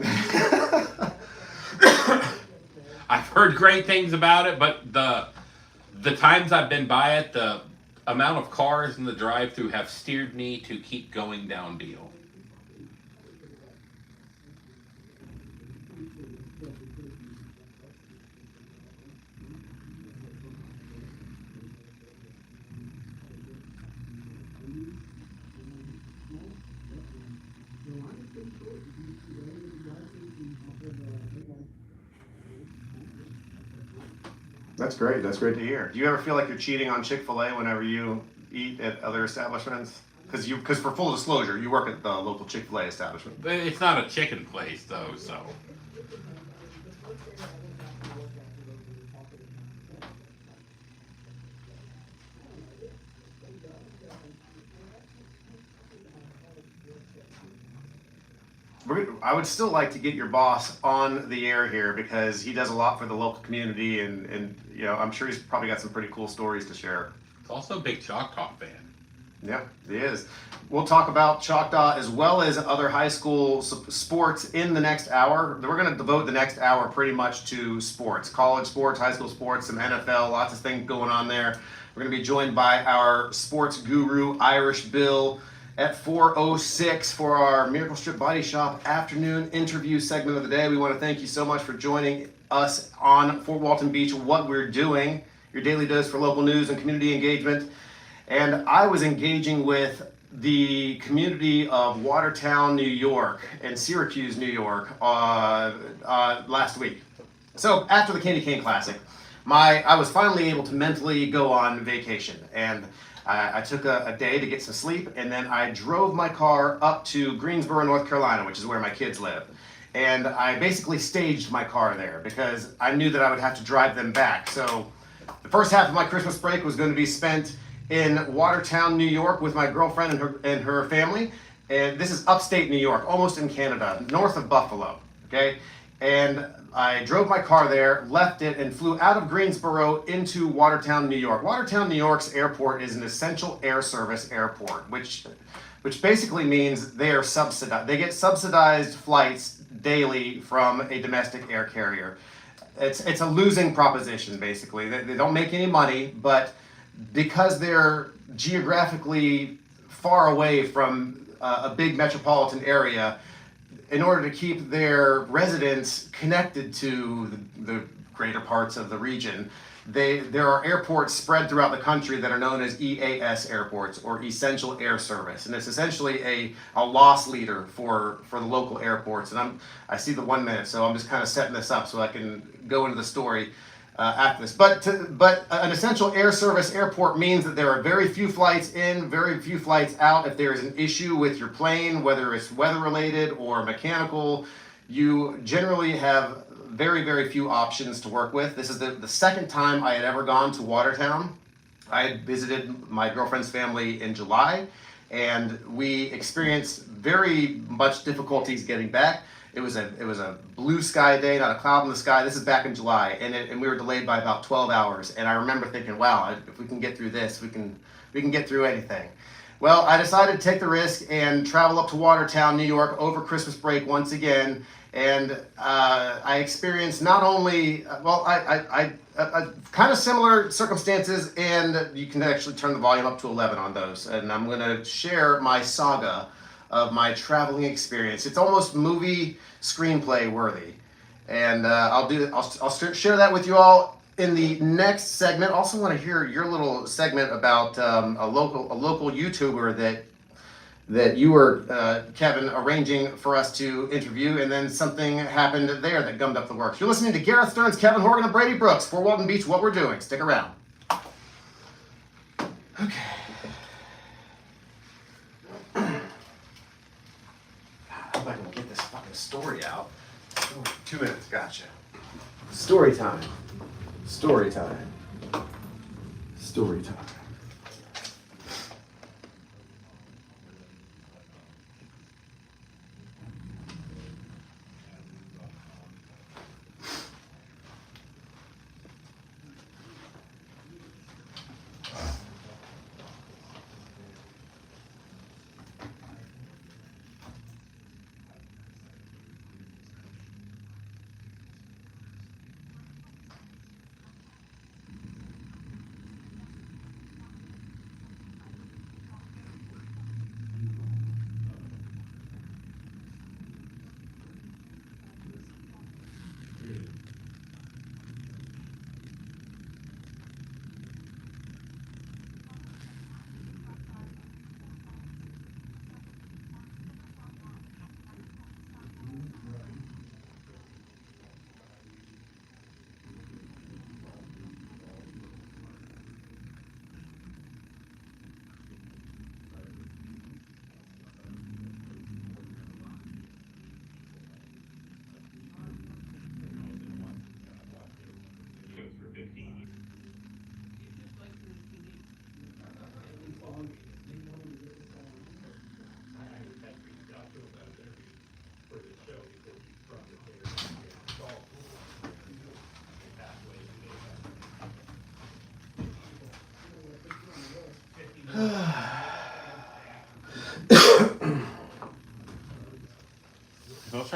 I've heard great things about it, but the times I've been by it, the amount of cars in the drive-thru have steered me to keep going down Deal. That's great. That's great to hear. Do you ever feel like you're cheating on Chick-fil-A whenever you eat at other establishments? Because for full disclosure, you work at the local Chick-fil-A establishment. But it's not a chicken place, though, so. I would still like to get your boss on the air here because he does a lot for the local community, and I'm sure he's probably got some pretty cool stories to share. He's also a big Choctaw fan. Yeah, he is. We'll talk about Choctaw as well as other high school sports in the next hour. We're going to devote the next hour pretty much to sports, college sports, high school sports, some NFL, lots of things going on there. We're going to be joined by our sports guru, Irish Bill, at 4:06 for our Miracle Strip Body Shop afternoon interview segment of the day. We want to thank you so much for joining us on Fort Walton Beach, What We're Doing, your daily dose for local news and community engagement. And I was engaging with the community of Watertown, New York, and Syracuse, New York last week. So after the Candy Cane Classic, I was finally able to mentally go on vacation, and I took a day to get some sleep, and then I drove my car up to Greensboro, North Carolina, which is where my kids live. And I basically staged my car there because I knew that I would have to drive them back. So the first half of my Christmas break was going to be spent in Watertown, New York with my girlfriend and her family. And this is upstate New York, almost in Canada, north of Buffalo, okay? And I drove my car there, left it, and flew out of Greensboro into Watertown, New York. Watertown, New York's airport is an essential air service airport, which basically means they are subsidized. They get subsidized flights daily from a domestic air carrier. It's a losing proposition, basically. They don't make any money, but because they're geographically far away from a big metropolitan area, in order to keep their residents connected to the greater parts of the region, there are airports spread throughout the country that are known as EAS airports, or Essential Air Service, and it's essentially a loss leader for the local airports. And I see the 1 minute, so I'm just kind of setting this up so I can go into the story after this. But an essential air service airport means that there are very few flights in, very few flights out. If there is an issue with your plane, whether it's weather related or mechanical, you generally have very, very few options to work with. This is the second time I had ever gone to Watertown. I had visited my girlfriend's family in July, and we experienced very much difficulties getting back. It was a blue sky day, not a cloud in the sky. This is back in July, and we were delayed by about 12 hours. And I remember thinking, wow, if we can get through this, we can get through anything. Well, I decided to take the risk and travel up to Watertown, New York over Christmas break once again. And I experienced not only, I kind of similar circumstances, and you can actually turn the volume up to 11 on those. And I'm going to share my saga of my traveling experience. It's almost movie screenplay worthy, and I'll share that with you all in the next segment. Also want to hear your little segment about a local YouTuber that you were, Kevin, arranging for us to interview, and then something happened there that gummed up the works. You're listening to Gareth Stearns, Kevin Horgan, and Brady Brooks for Walton Beach, What We're Doing. Stick around. Okay. I'm not gonna get this fucking story out. 2 minutes, gotcha. Story time. Story time. Story time.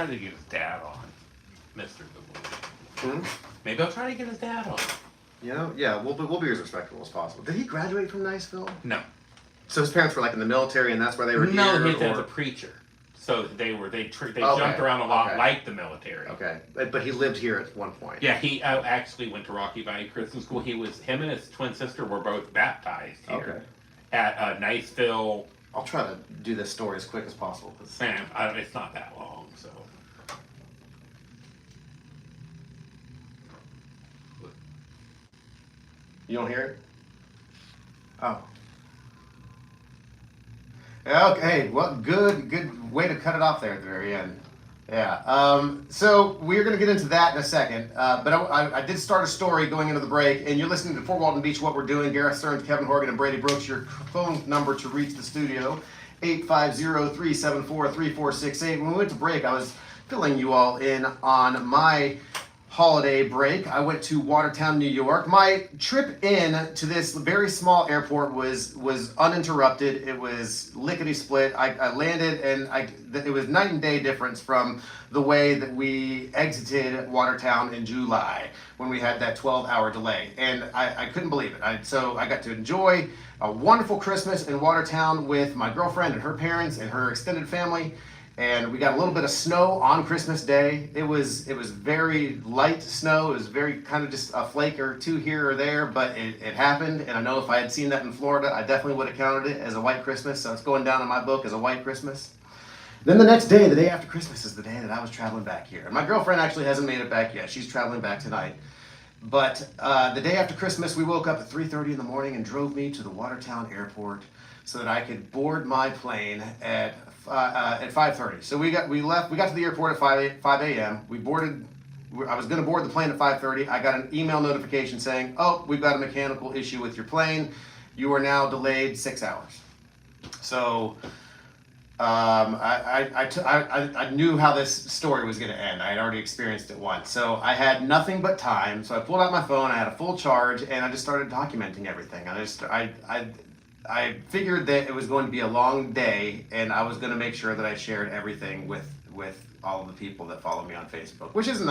try to get his dad on, Mr. DeLuise. Hmm? Maybe I'll try to get his dad on. You know, yeah, we'll be as respectful as possible. Did he graduate from Niceville? No. So his parents were like in the military, and that's why they were No, here. his dad's or... a preacher. So they Okay, jumped around a lot okay. like the military. Okay, but he lived here at one point. Yeah, he actually went to Rocky Valley Christian School. Him and his twin sister were both baptized here Okay. at Niceville. I'll try to do this story as quick as possible. 'Cause... Man, it's not that long, so. You don't hear it? Oh. Okay, well, good way to cut it off there at the very end. Yeah, so we're going to get into that in a second, but I did start a story going into the break, and you're listening to Fort Walton Beach, What We're Doing. Gareth Stearns, Kevin Horgan, and Brady Brooks. Your phone number to reach the studio, 850-374-3468. When we went to break, I was filling you all in on my holiday break. I went to Watertown, New York. My trip in to this very small airport was uninterrupted. It was lickety split. I landed, and it was night and day difference from the way that we exited Watertown in July when we had that 12-hour delay, and I couldn't believe it. So I got to enjoy a wonderful Christmas in Watertown with my girlfriend and her parents and her extended family. And we got a little bit of snow on Christmas Day. It was very light snow. It was very kind of just a flake or two here or there, but it happened. And I know if I had seen that in Florida, I definitely would have counted it as a white Christmas. So it's going down in my book as a white Christmas. Then the next day, the day after Christmas, is the day that I was traveling back here. And my girlfriend actually hasn't made it back yet. She's traveling back tonight. But the day after Christmas, we woke up at 3:30 in the morning and drove me to the Watertown airport so that I could board my plane at 5:30. So we got to the airport at 5 a.m. I was going to board the plane at 5:30. I got an email notification saying, "Oh, we've got a mechanical issue with your plane. You are now delayed 6 hours." So I knew how this story was going to end. I had already experienced it once. So I had nothing but time. So I pulled out my phone. I had a full charge, and I just started documenting everything. I figured that it was going to be a long day, and I was going to make sure that I shared everything with all of the people that follow me on Facebook, which isn't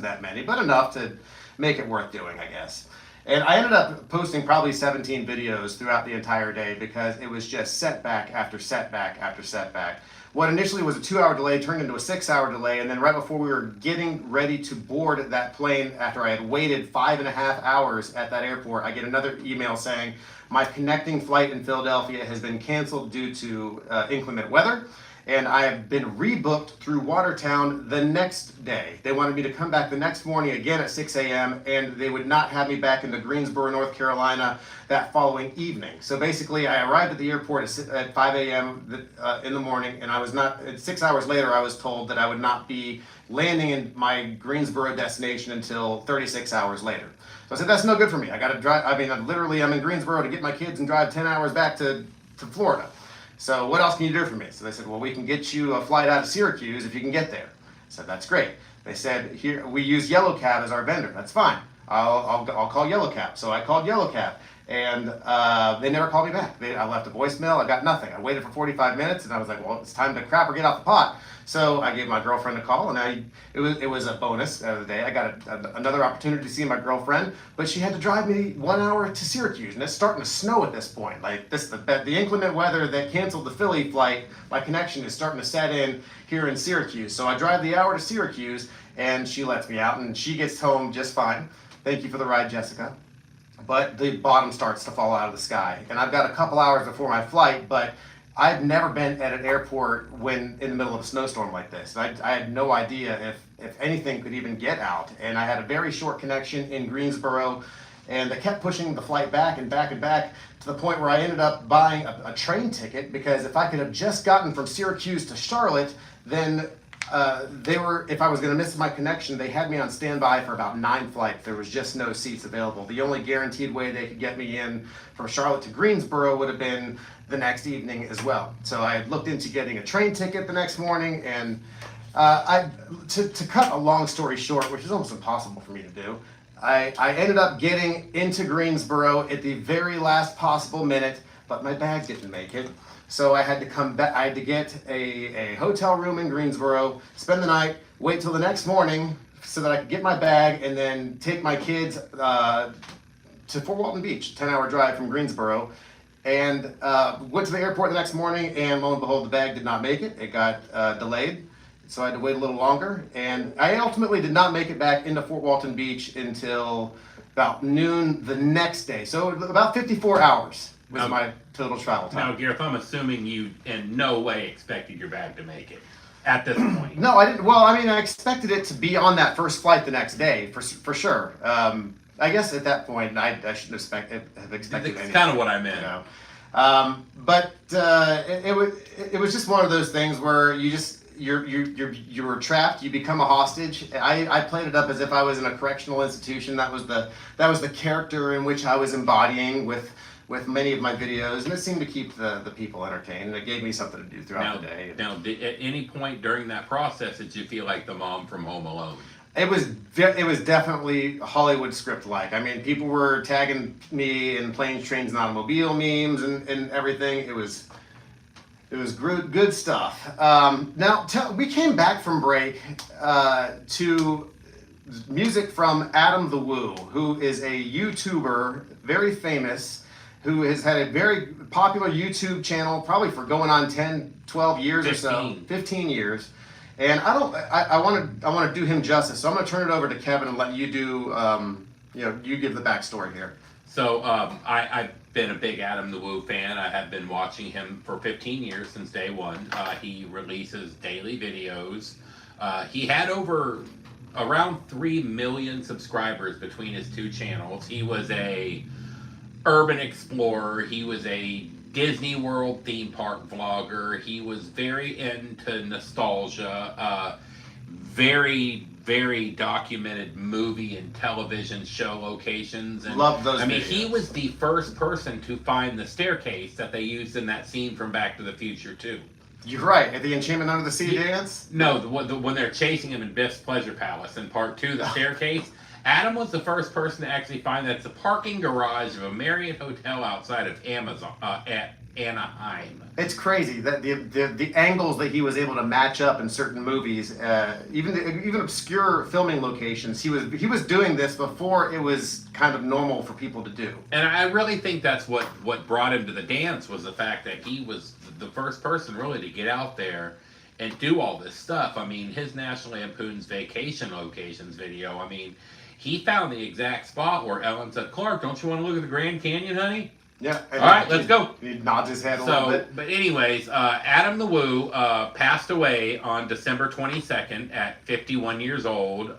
that many, but enough to make it worth doing, I guess. And I ended up posting probably 17 videos throughout the entire day because it was just setback after setback after setback. What initially was a 2-hour delay turned into a 6-hour delay, and then right before we were getting ready to board that plane, after I had waited 5.5 hours at that airport, I get another email saying my connecting flight in Philadelphia has been canceled due to inclement weather, and I have been rebooked through Watertown the next day. They wanted me to come back the next morning again at 6 a.m., and they would not have me back into Greensboro, North Carolina that following evening. So basically, I arrived at the airport at 5 a.m. In the morning, and 6 hours later, I was told that I would not be landing in my Greensboro destination until 36 hours later. So I said, that's no good for me. I got to drive. I'm in Greensboro to get my kids and drive 10 hours back to Florida. So what else can you do for me? So they said, well, we can get you a flight out of Syracuse if you can get there. I said, that's great. They said, here, we use Yellow Cab as our vendor. That's fine. I'll call Yellow Cab. So I called Yellow Cab, and they never called me back. I left a voicemail. I got nothing. I waited for 45 minutes, and I was like, well, it's time to crap or get off the pot. So I gave my girlfriend a call, and it was a bonus of the day. I got another opportunity to see my girlfriend, but she had to drive me 1 hour to Syracuse, and it's starting to snow at this point. Like the inclement weather that canceled the Philly flight, my connection is starting to set in here in Syracuse. So I drive the hour to Syracuse, and she lets me out, and she gets home just fine. Thank you for the ride, Jessica. But the bottom starts to fall out of the sky, and I've got a couple hours before my flight, but I've never been at an airport when in the middle of a snowstorm like this. I had no idea if anything could even get out, and I had a very short connection in Greensboro, and they kept pushing the flight back and back and back to the point where I ended up buying a train ticket, because if I could have just gotten from Syracuse to Charlotte, then if I was going to miss my connection, they had me on standby for about 9 flights. There was just no seats available. The only guaranteed way they could get me in from Charlotte to Greensboro would have been the next evening as well. So I had looked into getting a train ticket the next morning, and to cut a long story short, which is almost impossible for me to do, I ended up getting into Greensboro at the very last possible minute, but my bag didn't make it. So I had to come back. I had to get a hotel room in Greensboro, spend the night, wait till the next morning so that I could get my bag, and then take my kids to Fort Walton Beach, 10-hour drive from Greensboro. And went to the airport the next morning, and lo and behold, the bag did not make it. It got delayed, so I had to wait a little longer. And I ultimately did not make it back into Fort Walton Beach until about noon the next day. So about 54 hours was my total travel time. Now, Gareth, I'm assuming you in no way expected your bag to make it at this point. No, I didn't. Well, I mean, I expected it to be on that first flight the next day, for sure. I guess at that point, I shouldn't have expected That's anything. kind of what I meant. You know? But it was just one of those things where you were trapped. You become a hostage. I played it up as if I was in a correctional institution. That was the character in which I was embodying with many of my videos, and it seemed to keep the people entertained, and it gave me something to do throughout the day. Now, at any point during that process did you feel like the mom from Home Alone? It was definitely Hollywood script-like. I mean, people were tagging me in planes, trains, and automobile memes and everything. It was good stuff. Now, we came back from break to music from Adam the Woo, who is a YouTuber, very famous, who has had a very popular YouTube channel, probably for going on 10, 12 years 15. or so, 15 years. And I want to do him justice, so I'm going to turn it over to Kevin and let you do, you give the backstory here. So I've been a big Adam the Woo fan. I have been watching him for 15 years since day one. He releases daily videos. He had around 3 million subscribers between his two channels. He was a urban explorer. He was a Disney World theme park vlogger. He was very into nostalgia, very, very documented movie and television show locations. And love those. I mean, videos. he was the first person to find the staircase that they used in that scene from Back to the Future 2. You're right. At the Enchantment Under the Sea dance? No, when they're chasing him in Biff's Pleasure Palace in part 2, the staircase. Adam was the first person to actually find that it's a parking garage of a Marriott hotel outside of at Anaheim. It's crazy that the angles that he was able to match up in certain movies, even obscure filming locations. He was doing this before it was kind of normal for people to do. And I really think that's what brought him to the dance, was the fact that he was the first person really to get out there and do all this stuff. I mean, his National Lampoon's Vacation Locations video, I mean, he found the exact spot where Ellen said, "Clark, don't you want to look at the Grand Canyon, honey?" Yeah. All right, let's go. He nods his head a little bit. But anyways, Adam the Woo passed away on December 22nd at 51 years old.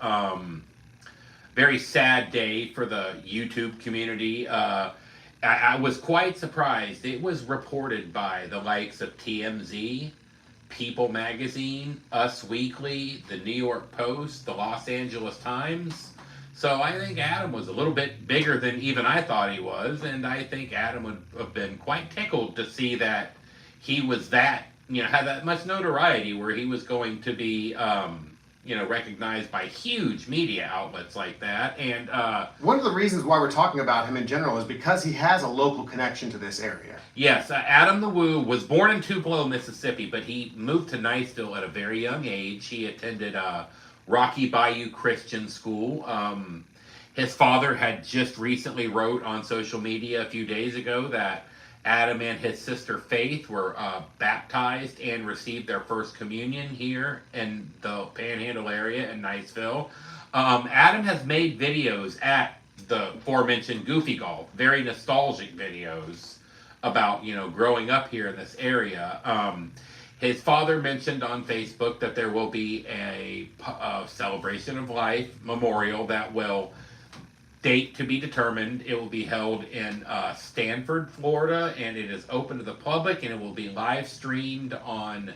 Very sad day for the YouTube community. I was quite surprised. It was reported by the likes of TMZ, People Magazine, Us Weekly, the New York Post, the Los Angeles Times. So I think Adam was a little bit bigger than even I thought he was, and I think Adam would have been quite tickled to see that he was had that much notoriety where he was going to be, recognized by huge media outlets like that. And one of the reasons why we're talking about him in general is because he has a local connection to this area. Yes, Adam the Woo was born in Tupelo, Mississippi, but he moved to Niceville at a very young age. He attended Rocky Bayou Christian School. His father had just recently wrote on social media a few days ago that Adam and his sister Faith were baptized and received their first communion here in the Panhandle area in Niceville. Adam has made videos at the aforementioned Goofy Golf, very nostalgic videos about, growing up here in this area. His father mentioned on Facebook that there will be a celebration of life memorial that will date to be determined. It will be held in Stanford, Florida, and it is open to the public, and it will be live streamed on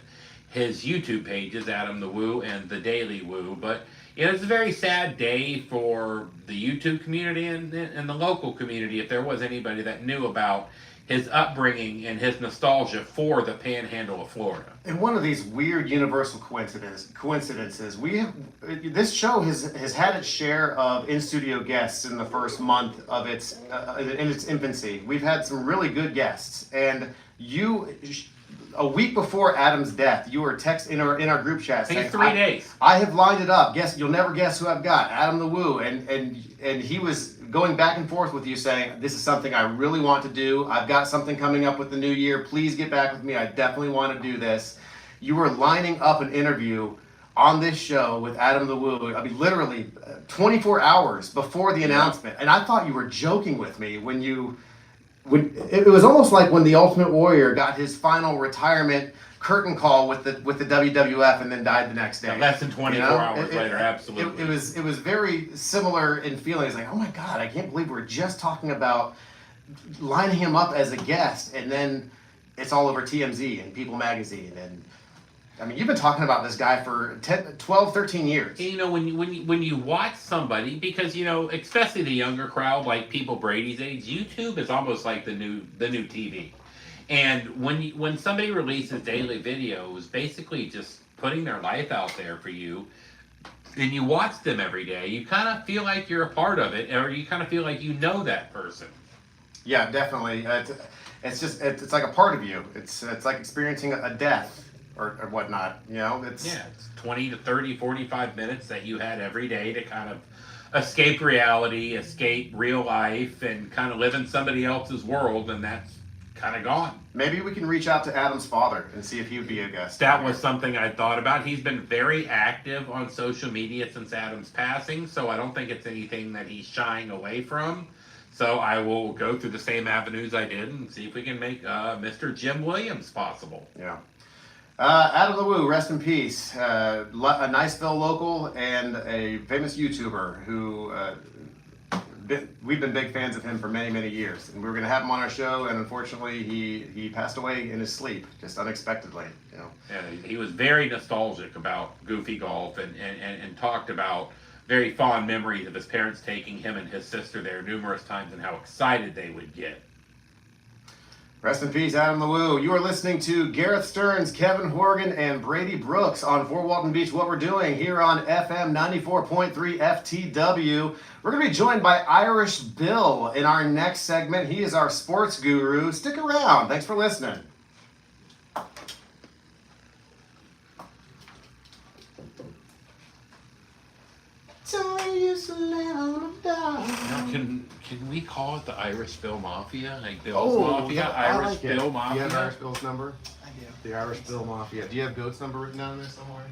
his YouTube pages, Adam the Woo and The Daily Woo. But it's a very sad day for the YouTube community and the local community, if there was anybody that knew about his upbringing and his nostalgia for the Panhandle of Florida. And one of these weird universal coincidences, this show has had its share of in-studio guests in the first month of in its infancy. We've had some really good guests, and a week before Adam's death, you were text in our group chat I think saying, it's 3 days. I have lined it up. Guess you'll never guess who I've got, Adam the Woo, and he was going back and forth with you saying, this is something I really want to do. I've got something coming up with the new year. Please get back with me. I definitely want to do this. You were lining up an interview on this show with Adam the Woo. I mean, literally 24 hours before the announcement, and I thought you were joking with me when it was almost like when the Ultimate Warrior got his final retirement curtain call with the WWF and then died the next day. Less than 24 hours later, absolutely. It was very similar in feeling. It's like, oh my God, I can't believe we're just talking about lining him up as a guest, and then it's all over TMZ and People Magazine. And I mean, you've been talking about this guy for 12, 13 years. You know, when you watch somebody, because, you know, especially the younger crowd, like people Brady's age, YouTube is almost like the new TV. And when somebody releases daily videos, basically just putting their life out there for you, and you watch them every day, you kind of feel like you're a part of it, or you kind of feel like you know that person. Yeah, definitely. It's like a part of you. It's like experiencing a death or whatnot. You know, it's 20 to 30, 45 minutes that you had every day to kind of escape reality, escape real life, and kind of live in somebody else's world, and that's kind of gone. Maybe we can reach out to Adam's father and see if he would be a guest. That was something I thought about. He's been very active on social media since Adam's passing, so I don't think it's anything that he's shying away from. So I will go through the same avenues I did and see if we can make Mr. Jim Williams possible. Yeah. Adam the Woo, rest in peace. A Niceville local and a famous YouTuber who we've been big fans of him for many, many years. And we were going to have him on our show, and unfortunately he passed away in his sleep, just unexpectedly. You know. And he was very nostalgic about Goofy Golf and talked about very fond memories of his parents taking him and his sister there numerous times and how excited they would get. Rest in peace, Adam the Woo. You are listening to Gareth Stearns, Kevin Horgan, and Brady Brooks on Fort Walton Beach. What we're doing here on FM 94.3 FTW. We're going to be joined by Irish Bill in our next segment. He is our sports guru. Stick around. Thanks for listening. Now, can we call it the Irish Bill Mafia? Like Bill's Mafia? Irish Bill Mafia? Do you have Irish Bill's number? I do. The Irish Bill Mafia. Do you have Goat's number written down there somewhere?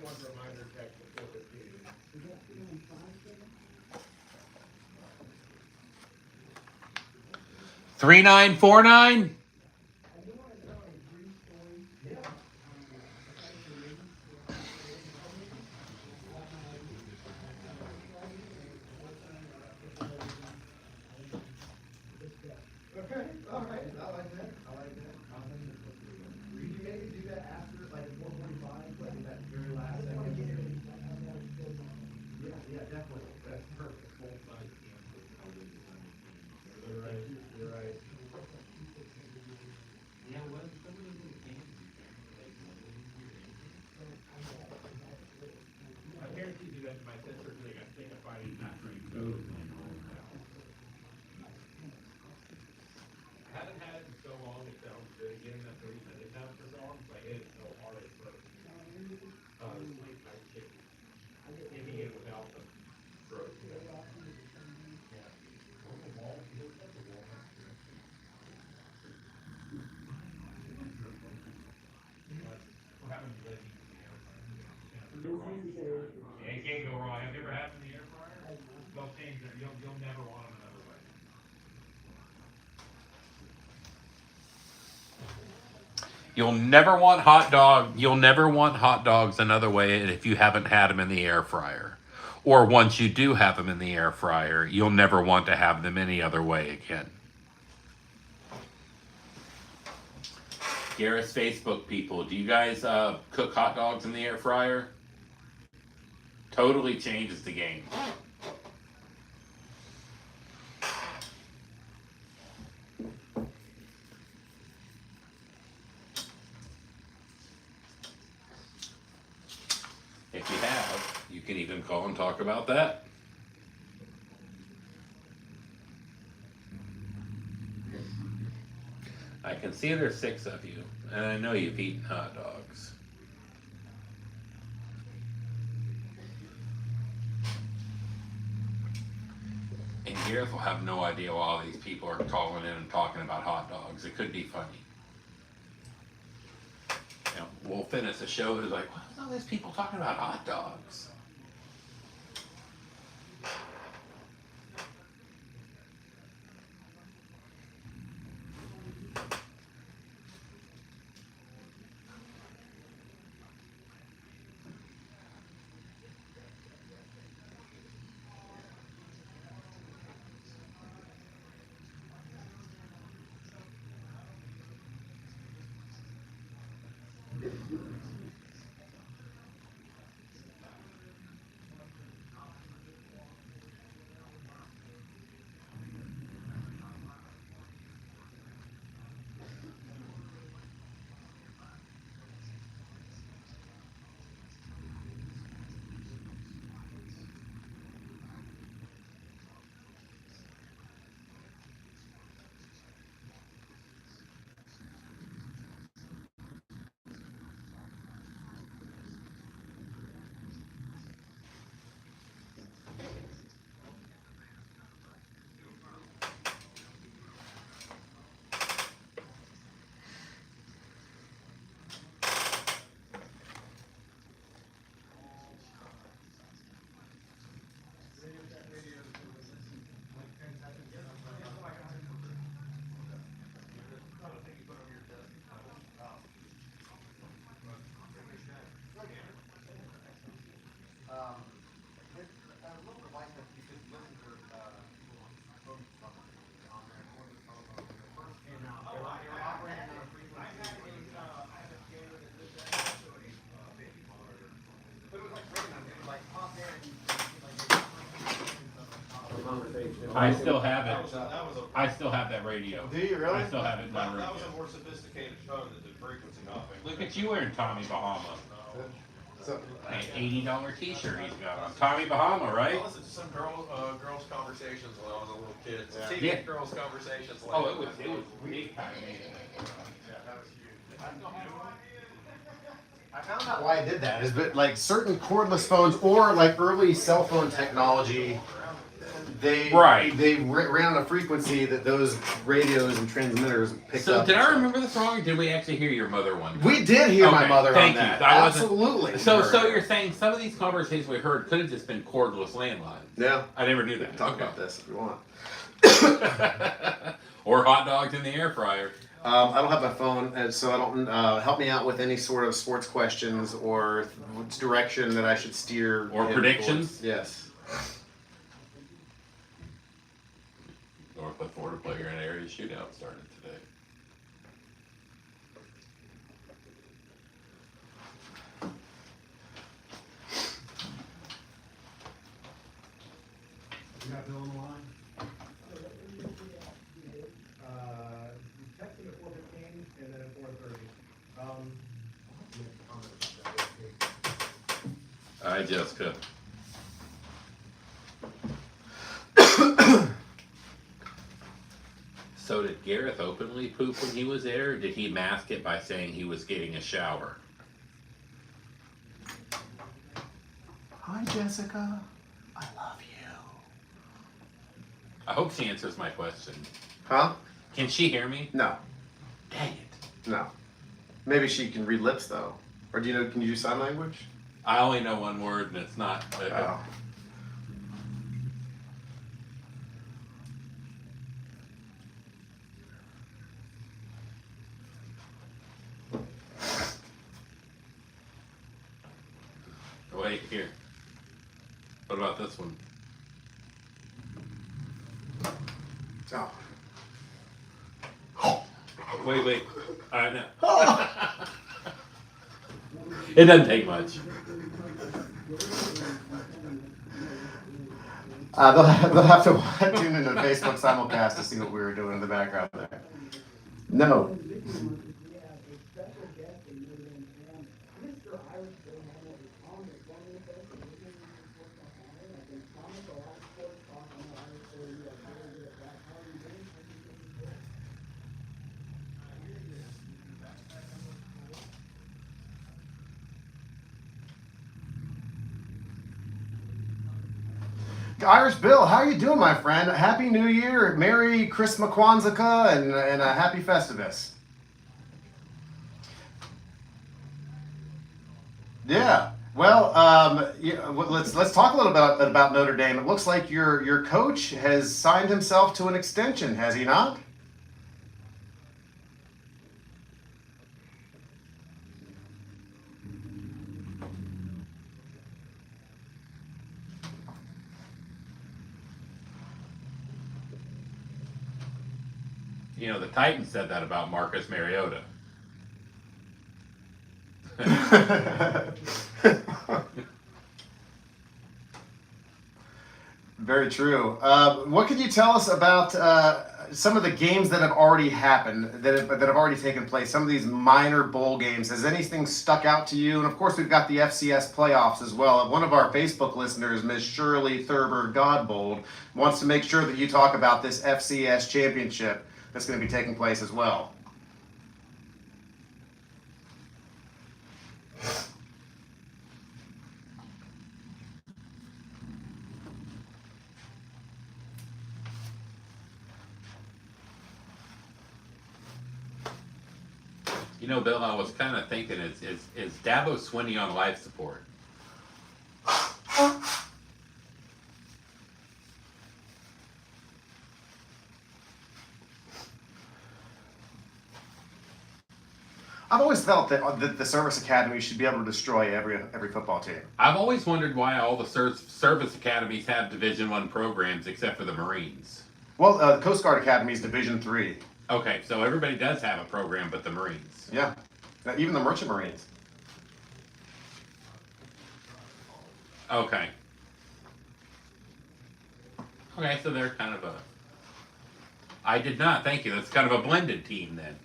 Wants a reminder text before 15. 3949? Okay, all right, I like that. Could you maybe do that after, like, 4:45, like that very last second? Yeah, definitely. That's perfect. You're right. I guarantee you that my sister today got sick of fighting that drink. I haven't had it in so long, it sounds good. Getting that 30-minute count for songs, like it is so hard at first. Late night chicken. Eating it without the throat. What happened to that? It can't go wrong. Have you ever had them in the air fryer? They'll change that. You'll never want them another way. You'll never want hot dogs another way if you haven't had them in the air fryer. Or once you do have them in the air fryer, you'll never want to have them any other way again. Garrett's Facebook people, do you guys cook hot dogs in the air fryer? Totally changes the game. can even call and talk about that. I can see there's 6 of you, and I know you've eaten hot dogs. And Gareth will have no idea why all these people are calling in and talking about hot dogs. It could be funny. You know, we'll finish the show. Who's like, why are all these people talking about hot dogs? I still have it. I still have that radio. Do you really? I still have it in my room. That was a more sophisticated phone that did frequency hopping. Look at you wearing Tommy Bahama. So, An $80 t-shirt he's got on. Tommy Bahama, right? I listened to some girls' conversations when I was a little kid. Some Yeah. TV Yeah. girls' conversations. Like Oh, it was big time. I found out why I did that is, but like certain cordless phones or like early cell phone technology, they ran on a frequency that those radios and transmitters picked So up. did I remember this wrong, or did we actually hear your mother one time? We did hear my Okay, mother thank on you. that. I wasn't- Absolutely. So you're saying some of these conversations we heard could have just been cordless landlines? Yeah. I never knew We can that. talk Okay. about this if you want. Or hot dogs in the air fryer. I don't have my phone, and so I don't. Help me out with any sort of sports questions or which direction that I should steer. Or him predictions? towards. Yes. Northwest Florida Playground Area Shootout started today. You got Bill on the line? You texted at 4:15 and then at 4:30. Hi, Jessica. So did Gareth openly poop when he was there, or did he mask it by saying he was getting a shower? Hi, Jessica. I love you. I hope she answers my question. Huh? Can she hear me? No. Dang it. No. Maybe she can read lips though. Or do you know? Can you do sign language? I only know one word, and it's not. Oh. Wait, here. What about this one? Oh. Wait. I know. It doesn't take much. They'll have to tune into the Facebook simulcast to see what we were doing in the background there. No. Irish Bill, how are you doing, my friend? Happy New Year, Merry Christmas Kwanzaa, and a Happy Festivus. Yeah. Well, let's talk a little bit about Notre Dame. It looks like your coach has signed himself to an extension, has he not? You know, the Titans said that about Marcus Mariota. Very true. What can you tell us about some of the games that have already happened, that have already taken place? Some of these minor bowl games. Has anything stuck out to you? And of course, we've got the FCS playoffs as well. One of our Facebook listeners, Ms. Shirley Thurber Godbold, wants to make sure that you talk about this FCS championship that's going to be taking place as well. You know, Bill, I was kind of thinking, is Dabo Swinney on life support? I've always felt that the service academy should be able to destroy every football team. I've always wondered why all the service academies have Division I programs except for the Marines. Well, the Coast Guard Academy is Division III. Okay, so everybody does have a program but the Marines. Yeah, even the Merchant Marines. Okay. Okay, so they're kind of a... I did not, thank you. That's kind of a blended team then.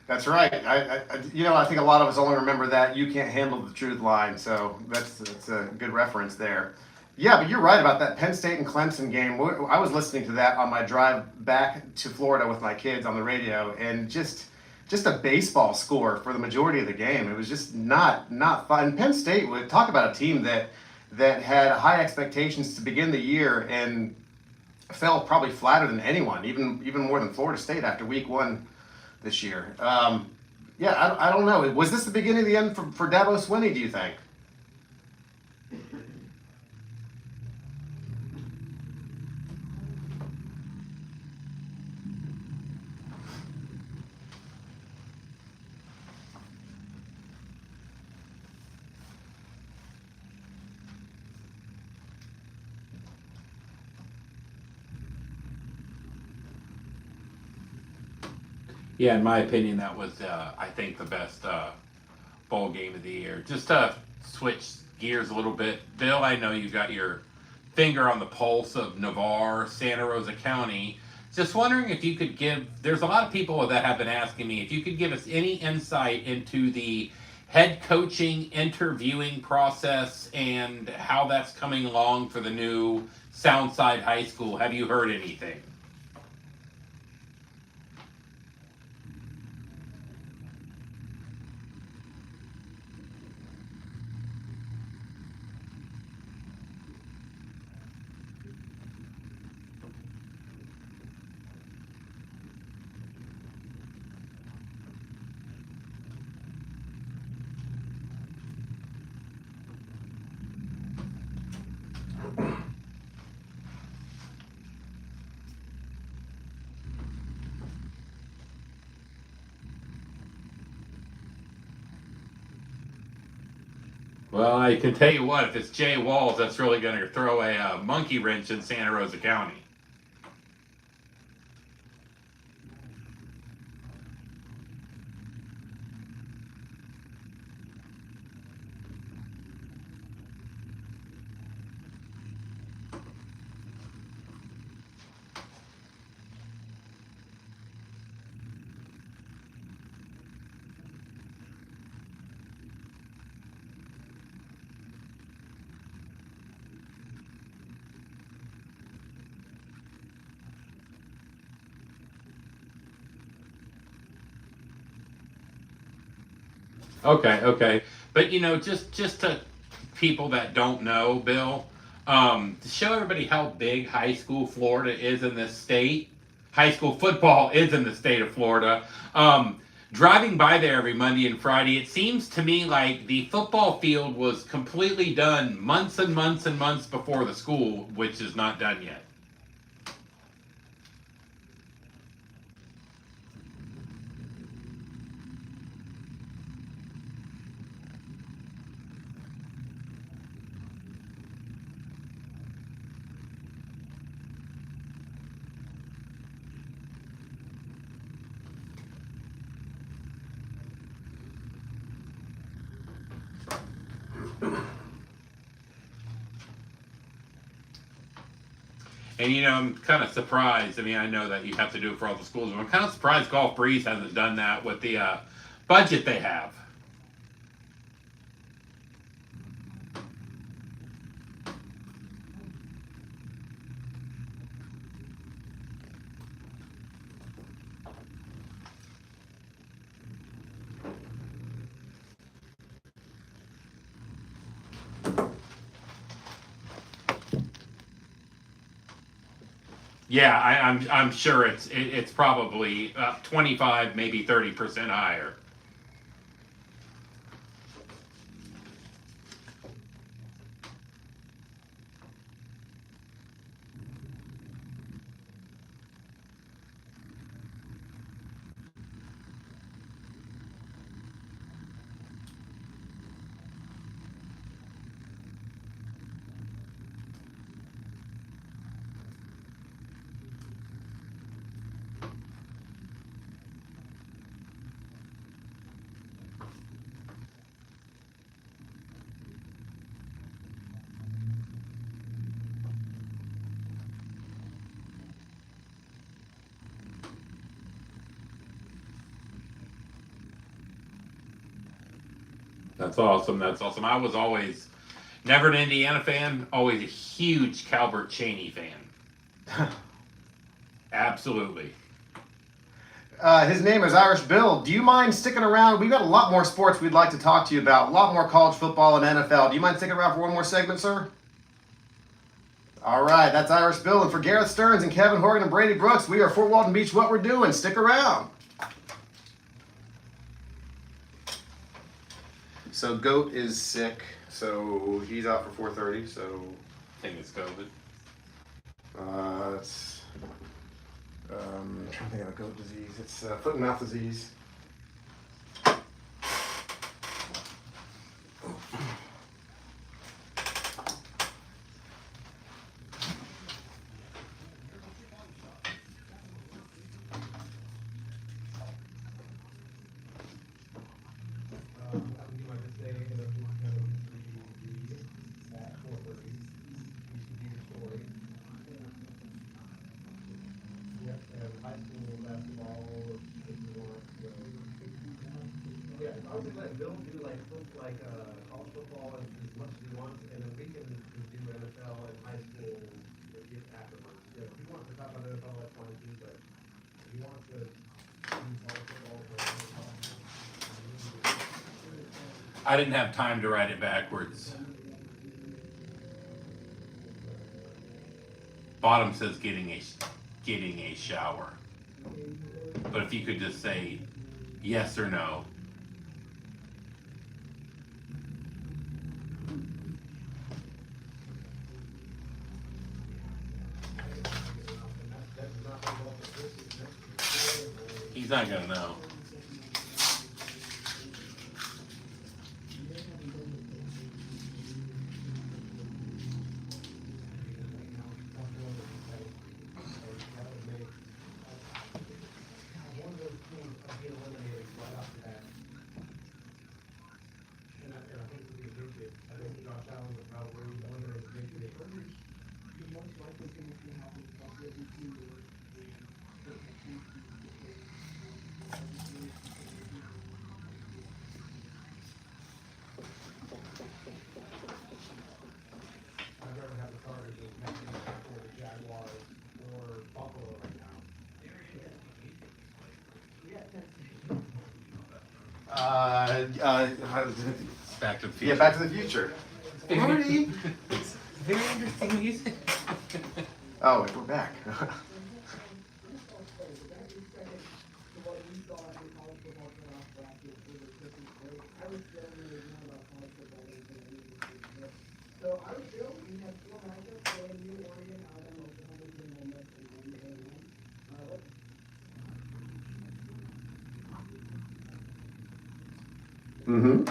That's right. I think a lot of us only remember that "you can't handle the truth" line. So that's a good reference there. Yeah, but you're right about that Penn State and Clemson game. I was listening to that on my drive back to Florida with my kids on the radio, and just a baseball score for the majority of the game. It was just not fun. Penn State would talk about a team that had high expectations to begin the year and fell probably flatter than anyone, even more than Florida State after week one this year. I don't know. Was this the beginning of the end for Dabo Swinney, do you think? Yeah, in my opinion, that was, I think, the best bowl game of the year. Just to switch gears a little bit, Bill, I know you got your finger on the pulse of Navarre, Santa Rosa County. Just wondering if you could there's a lot of people that have been asking me, if you could give us any insight into the head coaching interviewing process and how that's coming along for the new Soundside High School. Have you heard anything? Well, I can tell you what, if it's Jay Walls, that's really going to throw a monkey wrench in Santa Rosa County. Okay. But just to people that don't know, Bill, to show everybody how big high school Florida is in this state, high school football is in the state of Florida. Driving by there every Monday and Friday, it seems to me like the football field was completely done months and months and months before the school, which is not done yet. And I'm kind of surprised. I mean, I know that you have to do it for all the schools, but I'm kind of surprised Golf Breeze hasn't done that with the budget they have. Yeah, I'm sure it's probably 25, maybe 30% higher. That's awesome. That's awesome. I was always never an Indiana fan, always a huge Calvert Cheney fan. Absolutely. His name is Irish Bill. Do you mind sticking around? We've got a lot more sports we'd like to talk to you about. A lot more college football and NFL. Do you mind sticking around for one more segment, sir? All right, that's Irish Bill. And for Gareth Stearns and Kevin Horgan and Brady Brooks, we are Fort Walton Beach. What we're doing. Stick around. So Goat is sick. So he's out for 4:30. So I think it's COVID. it's I'm trying to think of a goat disease. It's foot and mouth disease. College football as much as he wants, and then we can do NFL and high school afterwards. If he wants to talk about NFL, that's fine too, but if he wants to do college football, I didn't have time to write it backwards. Bottom says getting a shower. But if you could just say yes or no. He's not gonna know. Back to the Future. Yeah, Back to the Future. Marty. Very interesting music. Oh, we're back. So our show, we have 4 matchups, AMU, Oregon, Alabama, Oklahoma, State, Ole Miss, and Mm-hmm.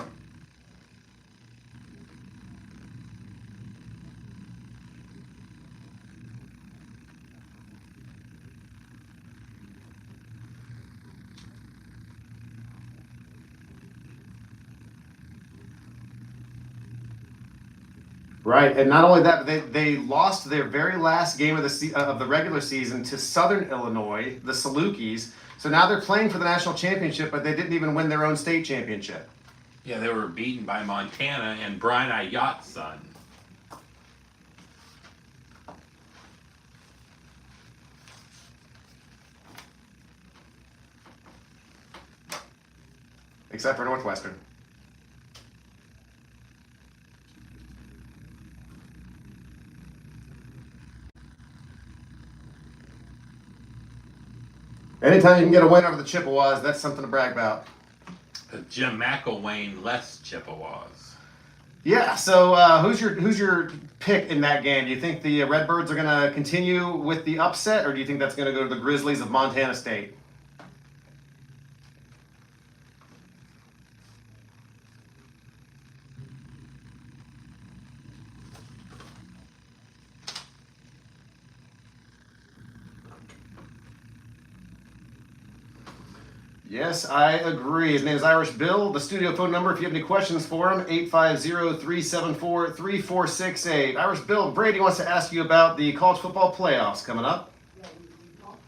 Right, and not only that, but they lost their very last game of the regular season to Southern Illinois, the Salukis. So now they're playing for the national championship, but they didn't even win their own state championship. Yeah, they were beaten by Montana and Brian Ayotte's son. Except for Northwestern. Anytime you can get a win over the Chippewas, that's something to brag about. Jim McElwain less Chippewas. Yeah. So who's your pick in that game? Do you think the Redbirds are going to continue with the upset, or do you think that's going to go to the Grizzlies of Montana State? Yes, I agree. His name is Irish Bill. The studio phone number, if you have any questions for him, 850-374-3468. Irish Bill, Brady wants to ask you about the college football playoffs coming up. Yeah, we talked,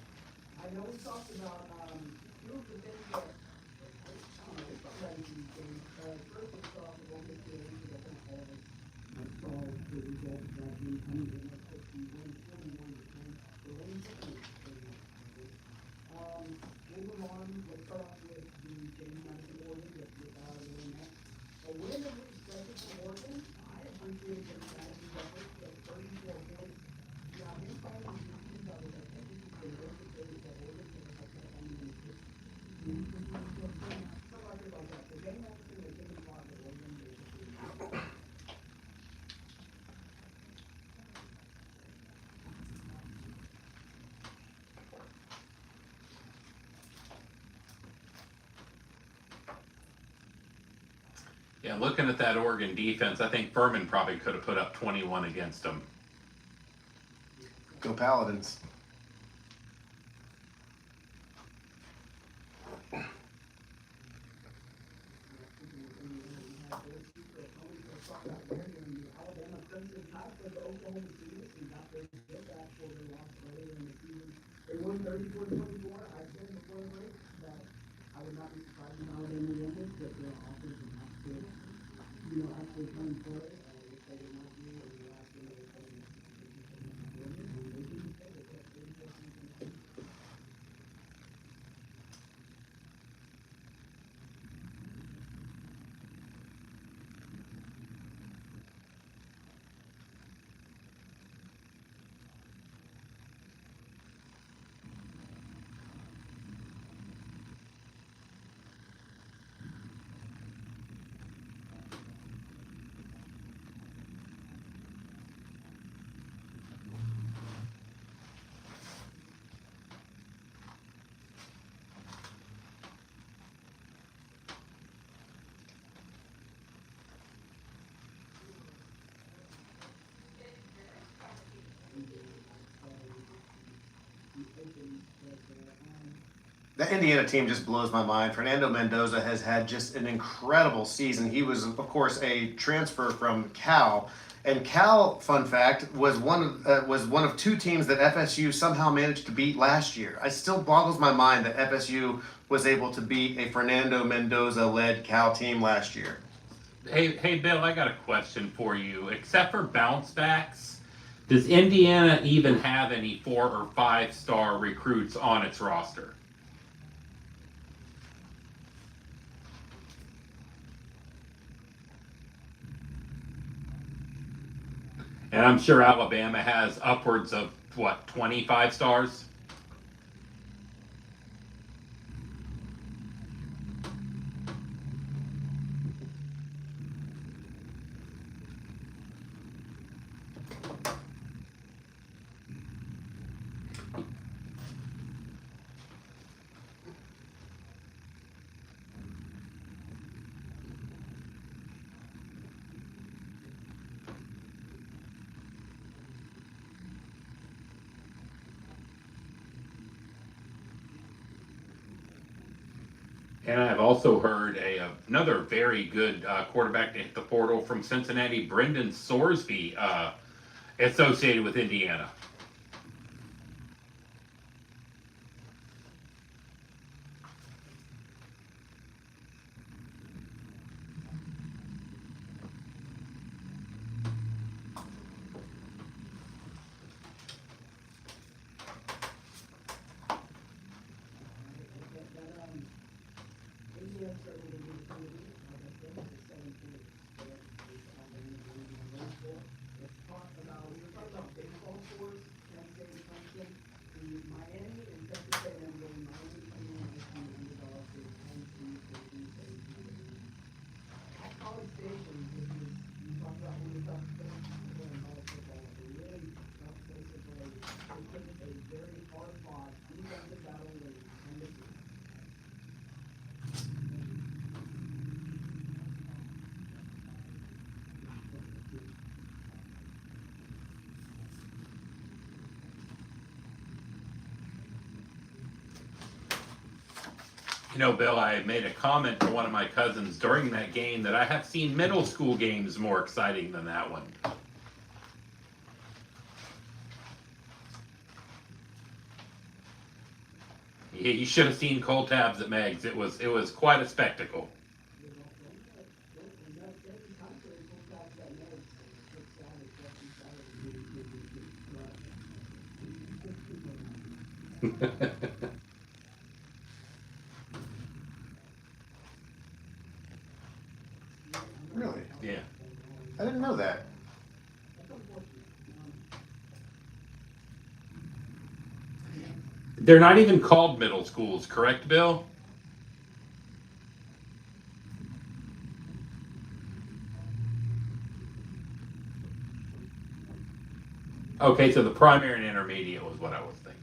I know we talked about, two of the things that, that we can, first it's off the one that we got the call, the result of that being coming in at 51, 41%. So when you take it, moving on, let's start off with the James Madison Oregon, a win of expected for Oregon. I appreciate James Madison's effort, but 34 points. Yeah, he's probably the team that was, I think, this is the worst of those that Oregon can have that on the list. Something like that. So James Madison is taking a lot of Oregon, basically. Yeah, looking at that Oregon defense, I think Furman probably could have put up 21 against them. Go Paladins. Alabama Crimson Tide for the Oklahoma Sooners and got their get back for their loss earlier in the season. They won 34-24. I said before the break that I would not be surprised if Alabama won this, but their offense is not good. Actually playing for it, which they did not do in the last game of the season. The Indiana team just blows my mind. Fernando Mendoza has had just an incredible season. He was, of course, a transfer from Cal, and Cal, fun fact, was one of two teams that FSU somehow managed to beat last year. It still boggles my mind that FSU was able to beat a Fernando Mendoza-led Cal team last year. Hey, Bill, I got a question for you. Except for bounce backs, does Indiana even have any 4 or 5 star recruits on its roster? And I'm sure Alabama has upwards of, what, 25 stars? And I've also heard another very good quarterback to hit the portal from Cincinnati, Brendan Sorsby, associated with Indiana. You know, Bill, I made a comment to one of my cousins during that game that I have seen middle school games more exciting than that one. You should have seen Cole Tabs at Meg's. It was quite a spectacle. Really? Yeah. I didn't know that. They're not even called middle schools, correct, Bill? Okay, so the primary and intermediate was what I was thinking.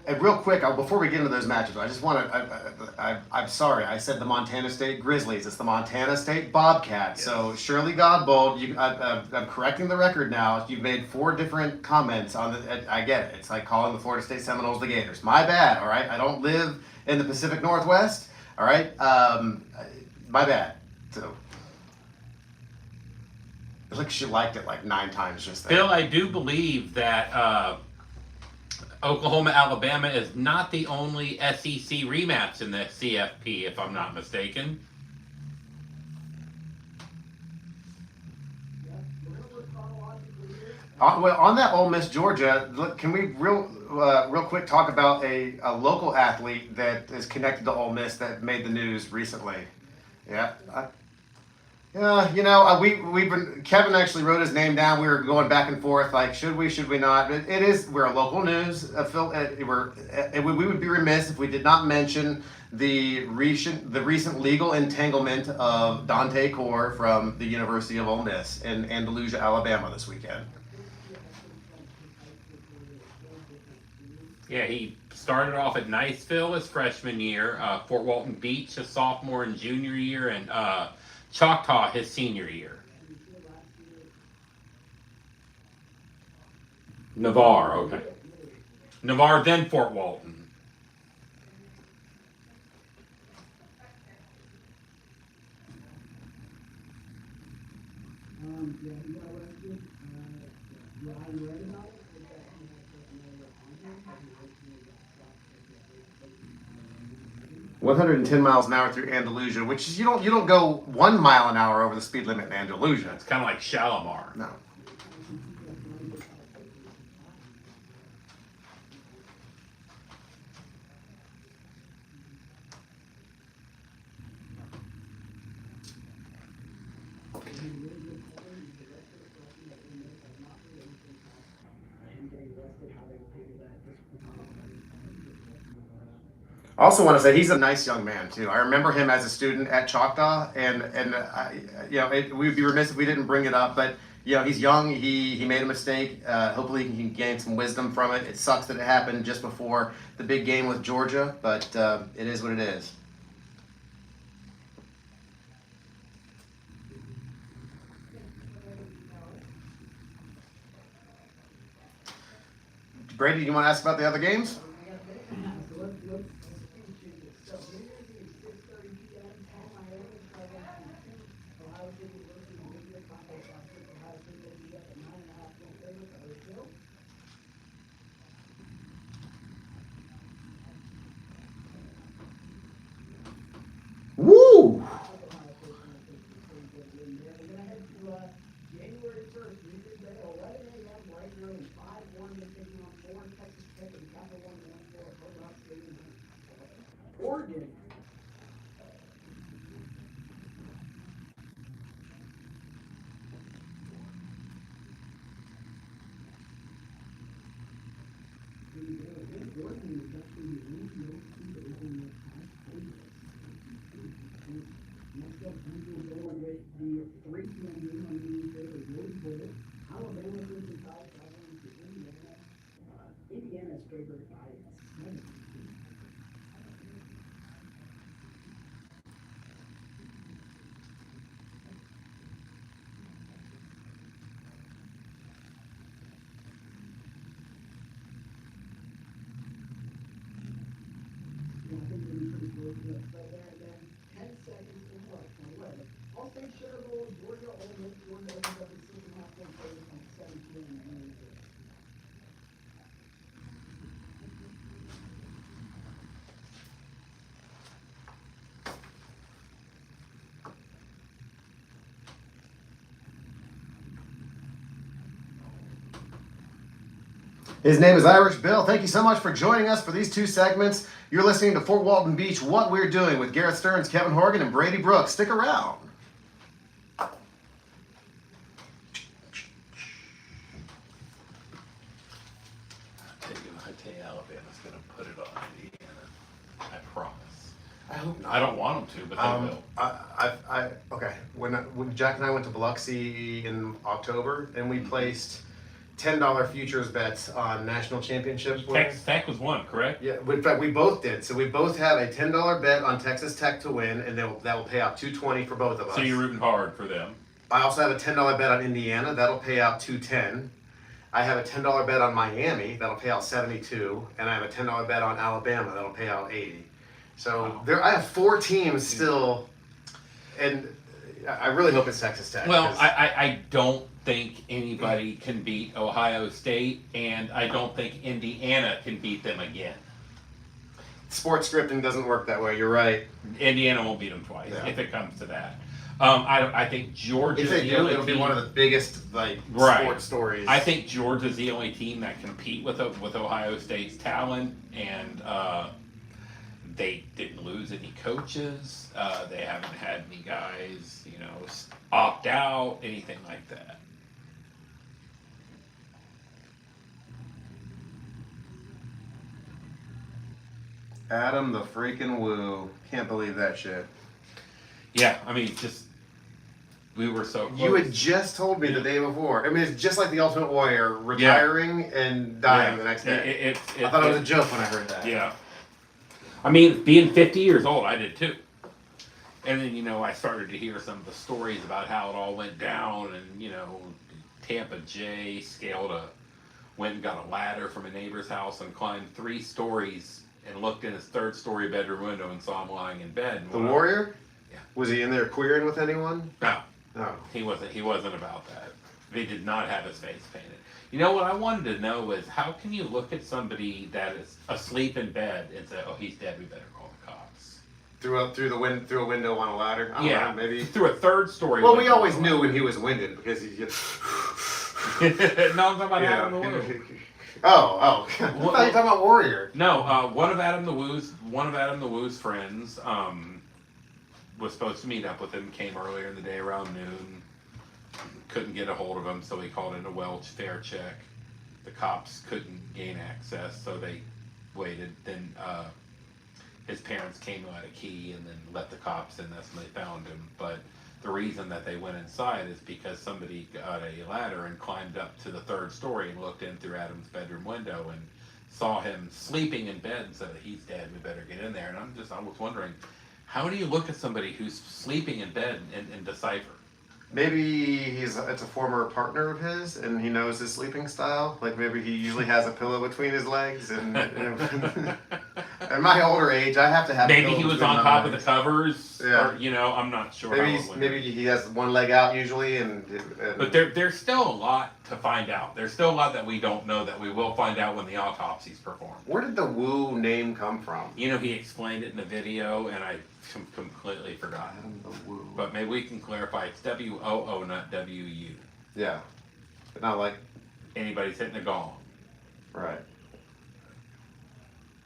And real quick, before we get into those matchups, I just want to. I'm sorry, I said the Montana State Grizzlies. It's the Montana State Bobcats. Yes. So Shirley Godbold, I'm correcting the record now. You've made 4 different comments on the. I get it. It's like calling the Florida State Seminoles the Gators. My bad. All right. I don't live in the Pacific Northwest. All right. My bad. So. It looks like she liked it like 9 times just there. Bill, I do believe that Oklahoma Alabama is not the only SEC rematch in the CFP, if I'm not mistaken. Well, on that Ole Miss Georgia, look, can we real quick talk about a local athlete that is connected to Ole Miss that made the news recently? Yeah. Yeah, you know, we've been. Kevin actually wrote his name down. We were going back and forth, like, should we not? But it is. We're a local news. We would be remiss if we did not mention the recent legal entanglement of Dante Core from the University of Ole Miss in Andalusia, Alabama, this weekend. Yeah, he started off at Niceville his freshman year, Fort Walton Beach his sophomore and junior year, and Choctaw his senior year. Navarre, okay. Navarre, then Fort Walton. Yeah, he got arrested. Yeah, I read about it. But that he had taken over on him, but he originally got stopped. 110 miles an hour through Andalusia, which is you don't go 1 mile an hour over the speed limit in Andalusia. It's kind of like Shalimar. No. I also want to say he's a nice young man too. I remember him as a student at Choctaw, and we'd be remiss if we didn't bring it up. But he's young. He made a mistake. Hopefully, he can gain some wisdom from it. It sucks that it happened just before the big game with Georgia, but it is what it is. Brady, do you want to ask about the other games? Woo! January 1st, we did that 11 a.m. right here in 5-1 to taking on 4 Texas Tech and Capital One for Hard Stadium. Oregon. Next up, we will go with the 3 p.m. game on the Rose Bowl. Alabama versus Alabama to Indiana. Indiana's favored by 7. I think we'll be pretty close to that spread there. And then 10 seconds to what? 11. All State Sugar Bowl, Georgia, Ole Miss, Georgia opens up at 6.5 point favorites on 7 p.m. His name is Irish Bill. Thank you so much for joining us for these 2 segments. You're listening to Fort Walton Beach, What We're Doing with Garrett Stearns, Kevin Horgan, and Brady Brooks. Stick around. I tell you, Alabama's going to put it on Indiana. I promise. I hope not. I don't want them to, but they will. Okay. When Jack and I went to Biloxi in October, and we placed $10 futures bets on national championship winners. Texas Tech was one, correct? Yeah, in fact, we both did. So we both have a $10 bet on Texas Tech to win, and that will pay out $220 for both of us. So you're rooting hard for them. I also have a $10 bet on Indiana. That'll pay out $210. I have a $10 bet on Miami. That'll pay out $72. And I have a $10 bet on Alabama. That'll pay out $80. So Wow. I have 4 teams still, and I really hope it's Texas Tech. Well, I don't think anybody can beat Ohio State, and I don't think Indiana can beat them again. Sports scripting doesn't work that way. You're right. Indiana won't beat them twice, Yeah. if it comes to that. I think Georgia's If they the do, only it'll be team. one of the biggest Right. sports stories. I think Georgia's the only team that can compete with Ohio State's talent, and they didn't lose any coaches. They haven't had any guys, opt out, anything like that. Adam the freaking Woo. Can't believe that shit. Yeah, I mean, we were so close. You had just told me the day before. I mean, it's just like the Ultimate Warrior retiring and dying the next day. I thought it was a joke when I heard that. Yeah. I mean, being 50 years old, I did too. And then, I started to hear some of the stories about how it all went down, and, Tampa Jay went and got a ladder from a neighbor's house and climbed 3 stories and looked in his 3rd-story bedroom window and saw him lying in bed. The Warrior? Yeah. Was he in there queering with anyone? No. No. He wasn't about that. They did not have his face painted. You know what I wanted to know is, how can you look at somebody that is asleep in bed and say, "Oh, he's dead. We better call the cops." Through a window on a ladder? I don't know, maybe. Through a 3rd-story. Well, we always knew when he was winded because he just. No, I'm talking about Adam the Woo. Oh. I thought you were talking about Warrior. No, one of Adam the Woo's friends was supposed to meet up with him. Came earlier in the day around noon. Couldn't get a hold of him, so he called in a welfare check. The cops couldn't gain access, so they waited. Then his parents came out a key and then let the cops in. That's when they found him. But the reason that they went inside is because somebody got a ladder and climbed up to the 3rd story and looked in through Adam's bedroom window and saw him sleeping in bed and said, he's dead, we better get in there. And I was wondering, how do you look at somebody who's sleeping in bed and decipher? Maybe it's a former partner of his, and he knows his sleeping style. Like maybe he usually has a pillow between his legs, and at my older age, I have to have. Maybe a he pillow was between on my top of legs. the covers, Yeah. or I'm not sure. Maybe he has one leg out usually, and But there's still a lot to find out. There's still a lot that we don't know that we will find out when the autopsy's performed. Where did the Woo name come from? He explained it in the video, and I completely forgot. The Woo. But maybe we can clarify. It's WOO, not WU. Yeah, but not like Anybody's hitting a gong. right.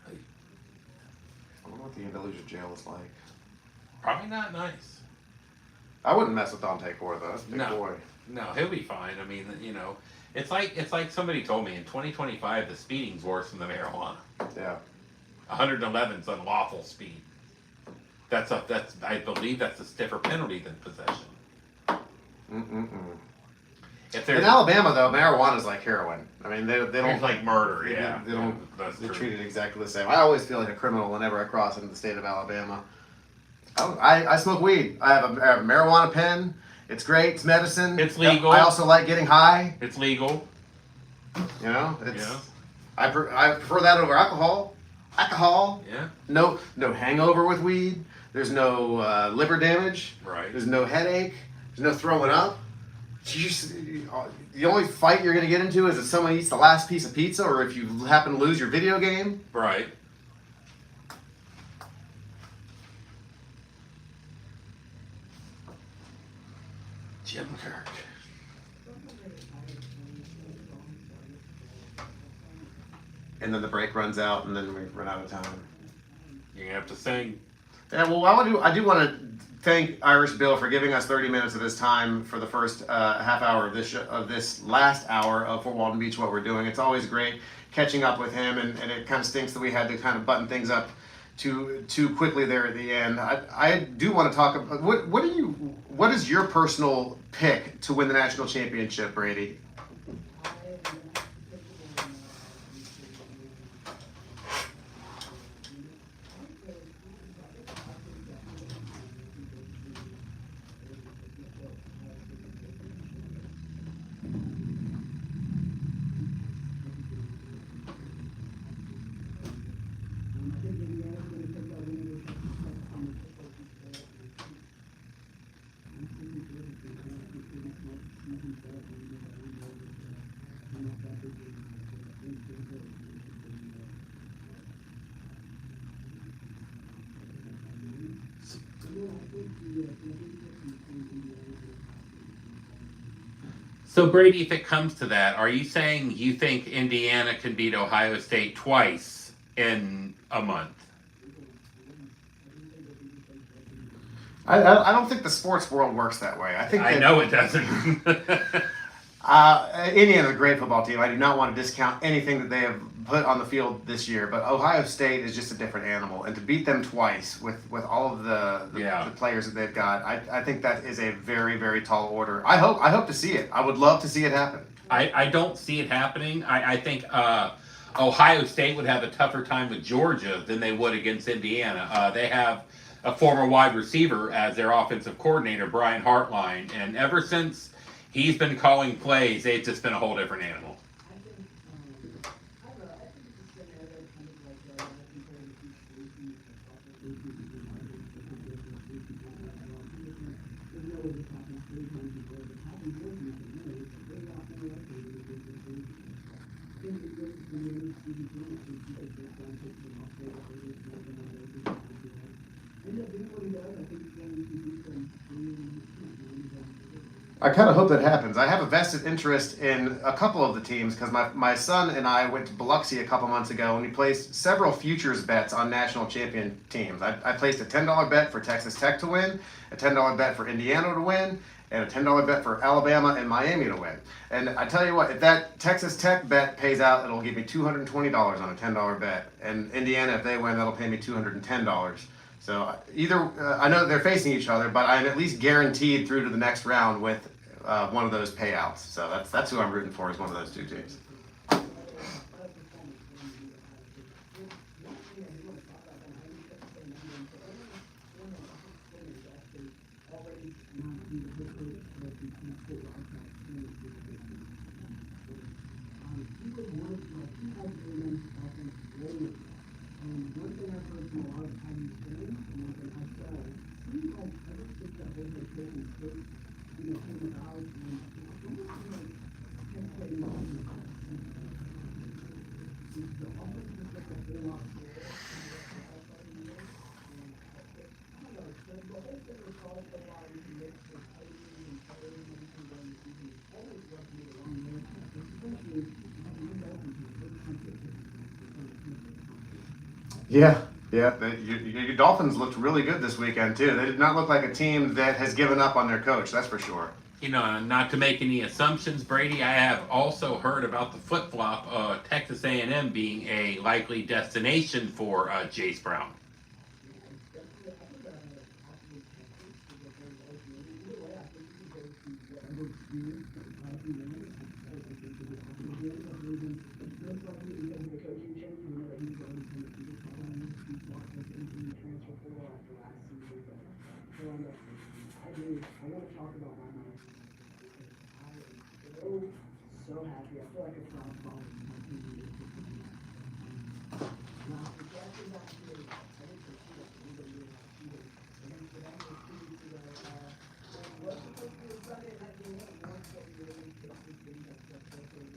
I wonder what the Andalusia jail is like. Probably not nice. I wouldn't mess with Dante Core though. That's a big No. boy. No, he'll be fine. I mean, it's like somebody told me in 2025 the speeding's worse than the marijuana. Yeah. 111's unlawful speed. I believe that's a stiffer penalty than possession. If In there's Alabama though, marijuana is like heroin. I mean, they don't It's like murder, yeah. They don't. That's They true. treat it exactly the same. I always feel like a criminal whenever I cross into the state of Alabama. I smoke weed. I have a marijuana pen. It's great. It's medicine. It's legal. I also like getting high. It's legal. You know, it's. Yeah. I prefer that over alcohol. Alcohol. Yeah. No hangover with weed. There's no liver damage. Right. There's no headache. There's no throwing up. The only fight you're going to get into is if someone eats the last piece of pizza or if you happen to lose your video game. Right. Jim Kirk. And then the break runs out and then we run out of time. You're gonna have to sing. Yeah, well, I do want to thank Irish Bill for giving us 30 minutes of his time for the first half hour of this last hour of Fort Walton Beach, what we're doing. It's always great catching up with him, and it kind of stinks that we had to kind of button things up too quickly there at the end. I do want to talk about what is your personal pick to win the national championship, Brady? So Brady, if it comes to that, are you saying you think Indiana can beat Ohio State twice in a month? I don't think the sports world works that way. I think I that, know it doesn't. Indiana's a great football team. I do not want to discount anything that they have put on the field this year, but Ohio State is just a different animal, and to beat them twice with all of the players that they've got, I think that is a very, very tall order. I hope to see it. I would love to see it happen. I don't see it happening. I think Ohio State would have a tougher time with Georgia than they would against Indiana. They have a former wide receiver as their offensive coordinator, Brian Hartline, and ever since he's been calling plays, it's just been a whole different animal. I kind of hope that happens. I have a vested interest in a couple of the teams because my son and I went to Biloxi a couple months ago and we placed several futures bets on national champion teams. I placed a $10 bet for Texas Tech to win, a $10 bet for Indiana to win, and a $10 bet for Alabama and Miami to win. And I tell you what, if that Texas Tech bet pays out, it'll give me $220 on a $10 bet. And Indiana, if they win, that'll pay me $210. So either I know that they're facing each other, but I'm at least guaranteed through to the next round with one of those payouts. So that's who I'm rooting for, is one of those two teams. Yeah, your Dolphins looked really good this weekend too. They did not look like a team that has given up on their coach. That's for sure. You know, not to make any assumptions, Brady, I have also heard about the flip-flop, Texas A&M being a likely destination for Jace Brown. I want to talk about my mind. I am so happy. I feel like a fraud ball. Now, the Jack is not here. I didn't pursue it. I'm going to do it. And then for them, we're 2 weeks ago. What's supposed to be a Sunday night game? What's what we really take this game that's supposed to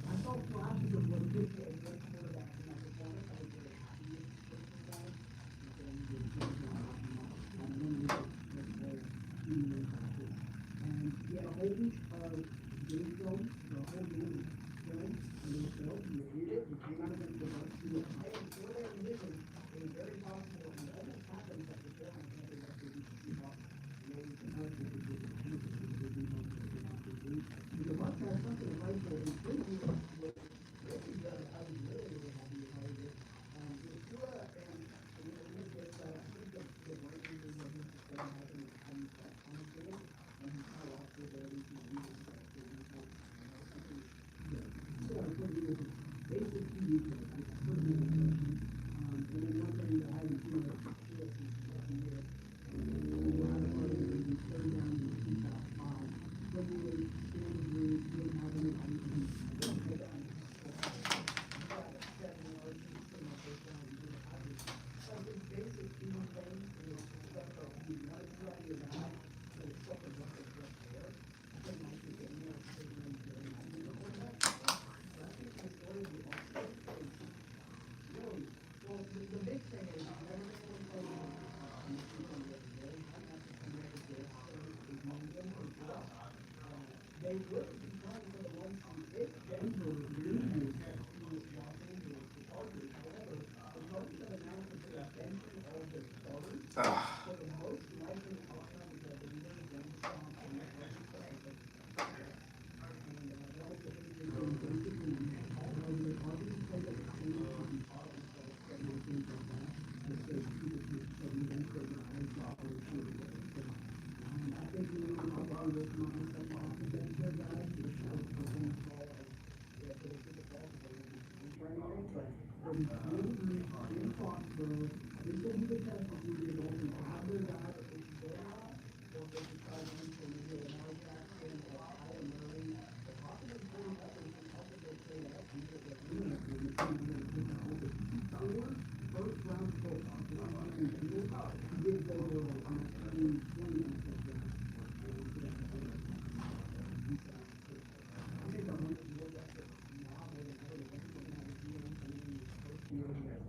I saw flashes of what good quarterback in that performance. I was very happy with the guy. And he had a whole week of game film, the whole game film, and it was film. You reviewed it, you came out against the Bucks, you were playing for their position. It was very possible, and it almost happened that the Bills had the rest of the season. The Bucks had something right for them.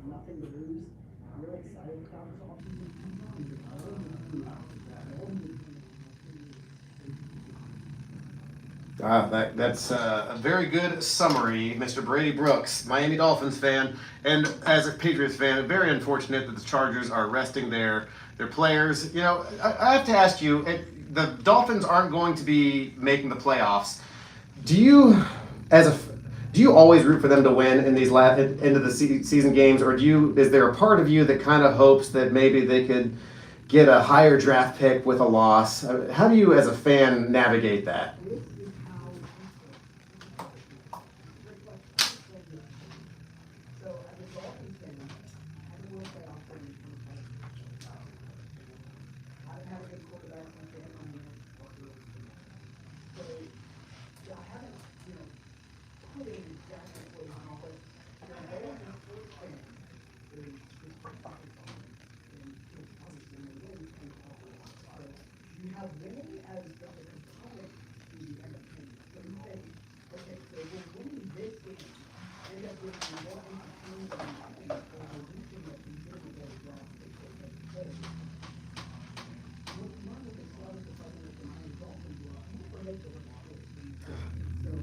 nothing to lose. I'm really excited about this offseason. That's a very good summary, Mr. Brady Brooks, Miami Dolphins fan, and as a Patriots fan, very unfortunate that the Chargers are resting their players. You know, I have to ask you, the Dolphins aren't going to be making the playoffs. Do you, do you always root for them to win in these end of the season games, or is there a part of you that kind of hopes that maybe they could get a higher draft pick with a loss? How do you, as a fan, navigate that? So as a Dolphins fan, I haven't won a playoff game in 25 years. I haven't had a good quarterback since Dan Marino. So yeah, I haven't, put in exactly what he's on, but the goal of this sports fan is to focus on it. And obviously when they win, you can't talk a lot. So you have winning as the component to the entertainment. So you think, okay, so we're winning this game. End up with more entertainment than nothing, or we're losing a considerable draft pick. What's wrong with the club is the fact that the Miami Dolphins were never make the right choice. So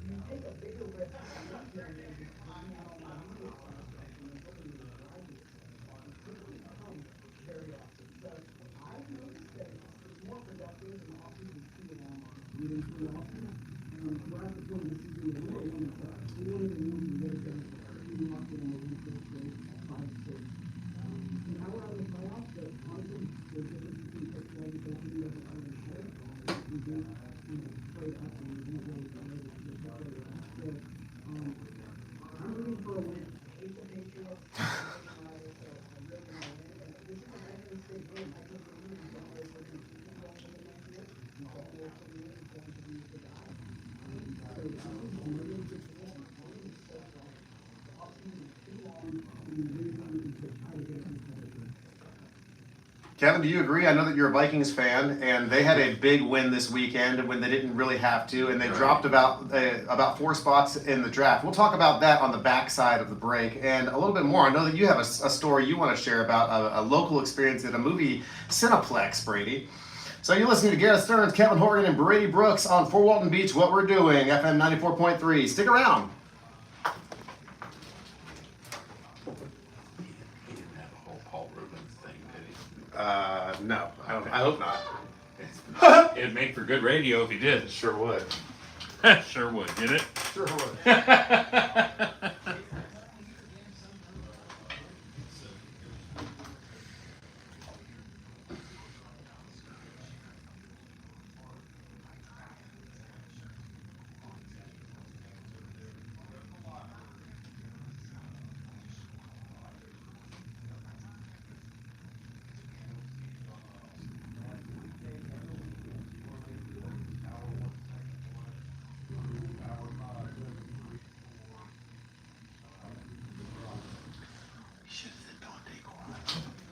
you take a bigger risk on one game than just being out on the media side and then hoping you drive it. It doesn't come very often. So I've noticed that it's more productive in the offseason too than online. Leading to the offseason, and we're at the point of the season where we don't want to start. We want to move to get it done. We want to move to the first 5-6. And now we're out of the playoffs, but honestly, the difference between personality and company as an undershirt, we do, play up and we do really play the better. So, I'm rooting for a win. I hate the Patriots. I really want to win. And this is a Michigan State game. I think we're going to be going over the Super Bowl for the next year. And Baltimore for the year is going to be the guy. So this is a really good game. I'm really excited about it. The offseason is too long. We really need to try to get some competition. Kevin, do you agree? I know that you're a Vikings fan, and they had a big win this weekend when they didn't really have to, and they dropped about 4 spots in the draft. We'll talk about that on the backside of the break, and a little bit more. I know that you have a story you want to share about a local experience at a movie Cineplex, Brady. So you're listening to Gareth Stearns, Kevin Horgan, and Brady Brooks on Fort Walton Beach. What we're doing, FM 94.3. Stick around. He didn't have a whole Paul Rubens thing, did he? No, I hope not. It'd make for good radio if he did. Sure would. Sure would, get it? Sure would.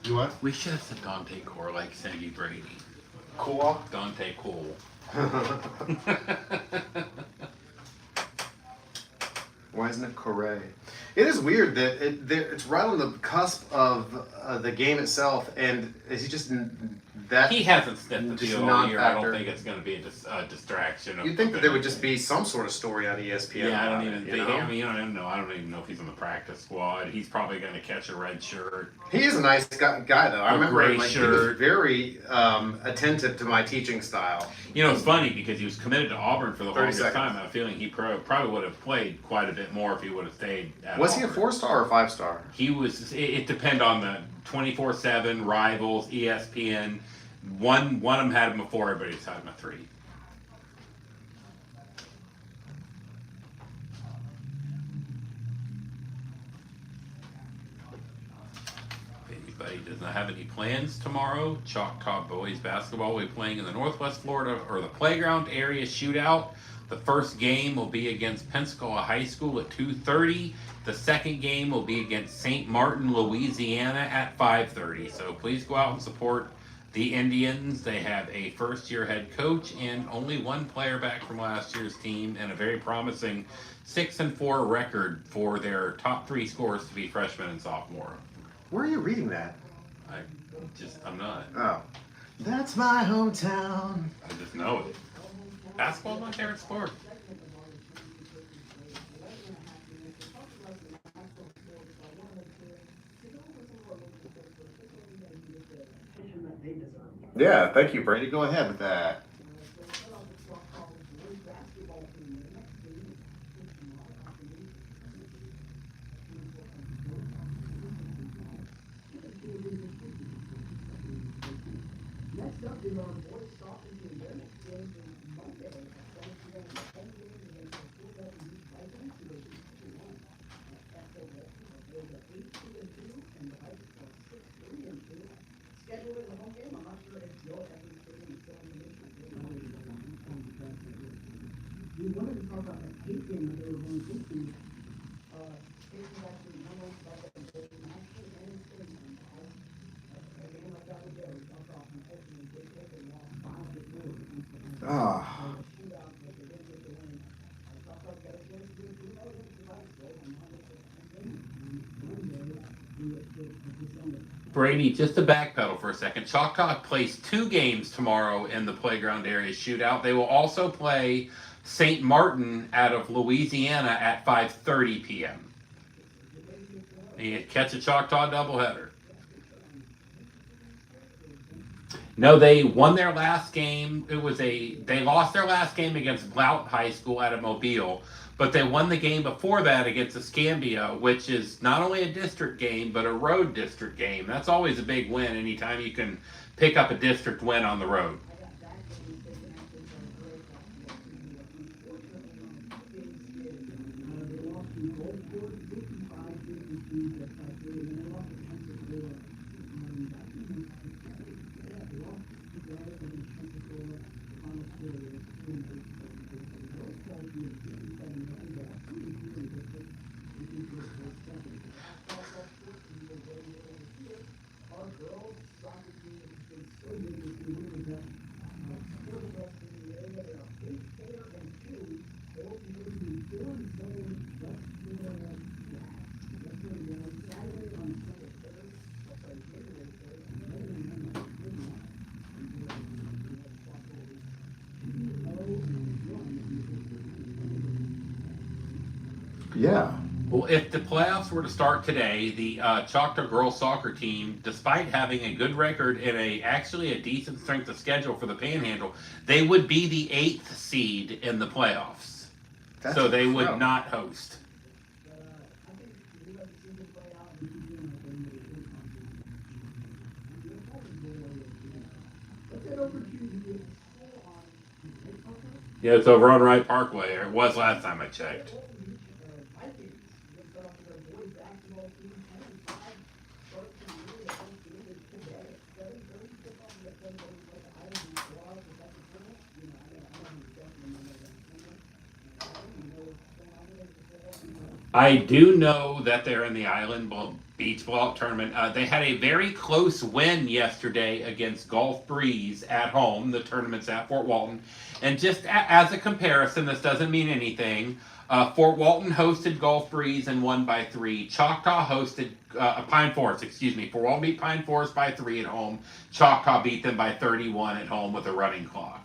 You what? We should have said Dante Core like Sandy Brady. Cool. Dante Cole. Why isn't it Correa? It is weird that it's right on the cusp of the game itself, and is he just that? He hasn't sniffed the just field all year. I don't non-factor. think it's going to be a distraction. You'd think that there would just be some sort of story on ESPN. Yeah, I don't about even it, think. you know? I mean, I don't know. I don't even know if he's on the practice squad. He's probably going to catch a red shirt. He is a nice guy though. I A remember gray he was shirt. very attentive to my teaching style. You know, it's funny because he was committed to Auburn for the 30 longest seconds. time. I have a feeling he probably would have played quite a bit more if he would have stayed at Was he a Auburn. 4-star or 5-star? He was. It depended on the 24/7 Rivals, ESPN. One of them had him a 4. Everybody's had him a 3. If anybody does not have any plans tomorrow, Choctaw Boys basketball will be playing in the Northwest Florida or the Playground Area Shootout. The first game will be against Pensacola High School at 2:30. The second game will be against St. Martin, Louisiana at 5:30. So please go out and support The Indians, they have a first-year head coach and only one player back from last year's team, and a very promising 6-4 record for their top three scores to be freshman and sophomore. Where are you reading that? I'm not. Oh. That's my hometown. I just know it. Basketball's my favorite sport. That they deserve. Yeah, thank you, Brady. Go ahead with that. Next up is our boys soccer team. Their next game is Monday at 7 p.m. 10 games against the FWB Vikings, who are 2-1. FWB is at 8-2, and the Vikings are 6-3-2. Schedule is a home game. I'm not sure if Joe Evans Stadium is still in the nation. We wanted to talk about that State game that they were going into. State was actually one of the best in the national and state. A game like that was there. We talked about unfortunately they took and lost 5-4 against the Ah. shootout, but they didn't get the win. I thought that got a chance to do it. I was surprised though. I'm not Brady, just to backpedal for a second, Choctaw plays 2 games tomorrow in the playground area shootout. They will also play St. Martin out of Louisiana at 5:30 p.m. You catch a Choctaw doubleheader. No, they won their last game. They lost their last game against Blount High School out of Mobile, but they won the game before that against Escambia, which is not only a district game but a road district game. That's always a big win anytime you can pick up a district win on the road. Yeah. Well, if the playoffs were to start today, the Choctaw girls soccer team, despite having a good record and actually a decent strength of schedule for the Panhandle, they would be the 8th seed in the playoffs. That's so they incredible. would not host. Yeah, it's over on Wright Parkway, or it was last time I checked. I do know that they're in the Island Beach Block tournament. They had a very close win yesterday against Gulf Breeze at home. The tournament's at Fort Walton. And just as a comparison, this doesn't mean anything. Fort Walton hosted Gulf Breeze and won by 3. Choctaw hosted Pine Forest, Fort Walton beat Pine Forest by 3 at home. Choctaw beat them by 31 at home with a running clock.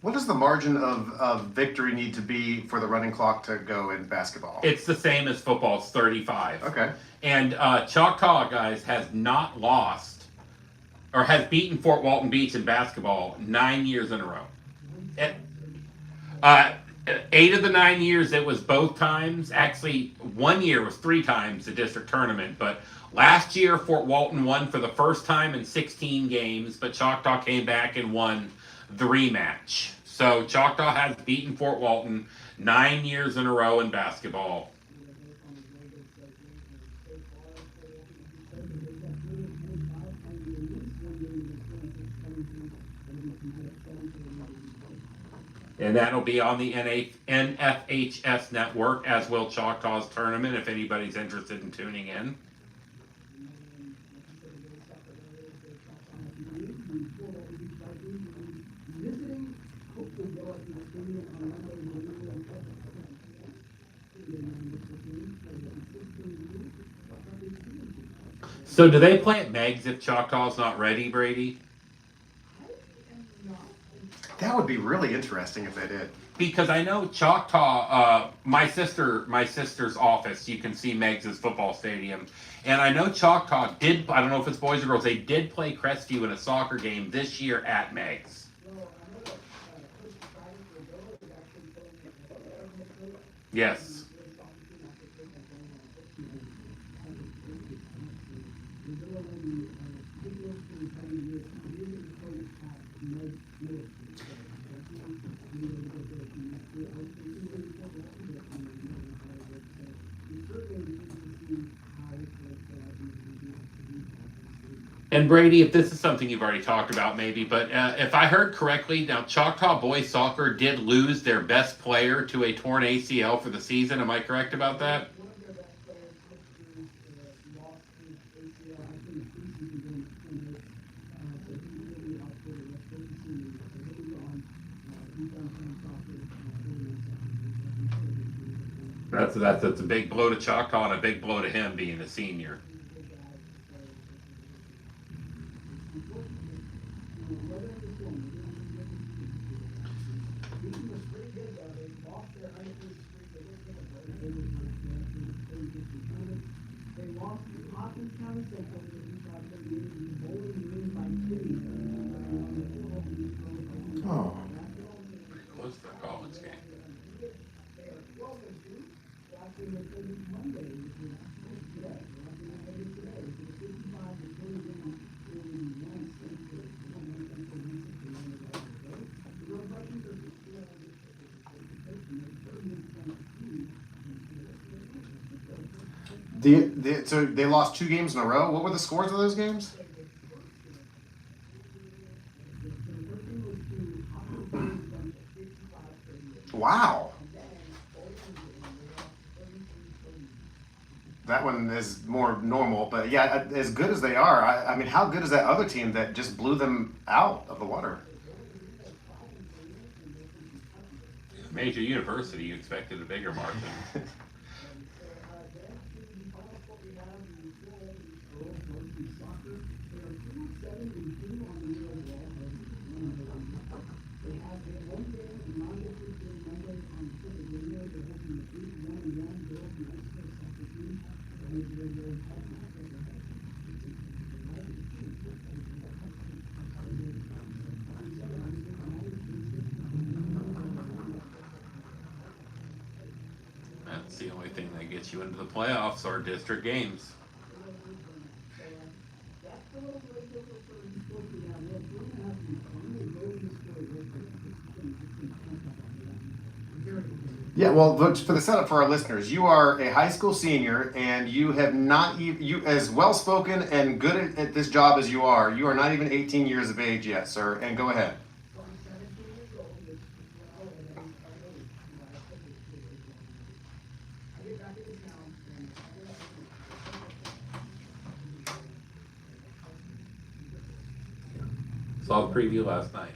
What does the margin of victory need to be for the running clock to go in basketball? It's the same as football. It's 35. Okay. And Choctaw, guys, has not lost or has beaten Fort Walton Beach in basketball 9 years in a row. 8 of the 9 years, it was both times. Actually, 1 year was 3 times the district tournament. But last year, Fort Walton won for the first time in 16 games, but Choctaw came back and won the rematch. So Choctaw has beaten Fort Walton 9 years in a row in basketball. And that'll be on the NFHS network, as will Choctaw's tournament, if anybody's interested in tuning in. Visiting, hopefully they'll be stadium on Monday So do they play at Meg's if Choctaw's not ready, Brady? That would be really interesting if they did. Because I know Choctaw, my sister's office, you can see Meg's football stadium. And I know Choctaw did, I don't know if it's boys or girls, they did play Crestview in a soccer game this year at Meg's. Yes. And Brady, if this is something you've already talked about, maybe, but if I heard correctly, now Choctaw boys soccer did lose their best player to a torn ACL for the season. Am I correct about that? That's a big blow to Choctaw and a big blow to him being a senior. Oh. Close to the college game. So they lost 2 games in a row. What were the scores of those games? Wow. That one is more normal, but yeah, as good as they are, I mean, how good is that other team that just blew them out of the water? Major university, you expected a bigger margin. That's the only thing that gets you into the playoffs are district games. Yeah, well, but for the setup for our listeners, you are a high school senior, and you have not you as well spoken and good at this job as you are not even 18 years of age yet, sir. And go ahead. Saw the preview last night.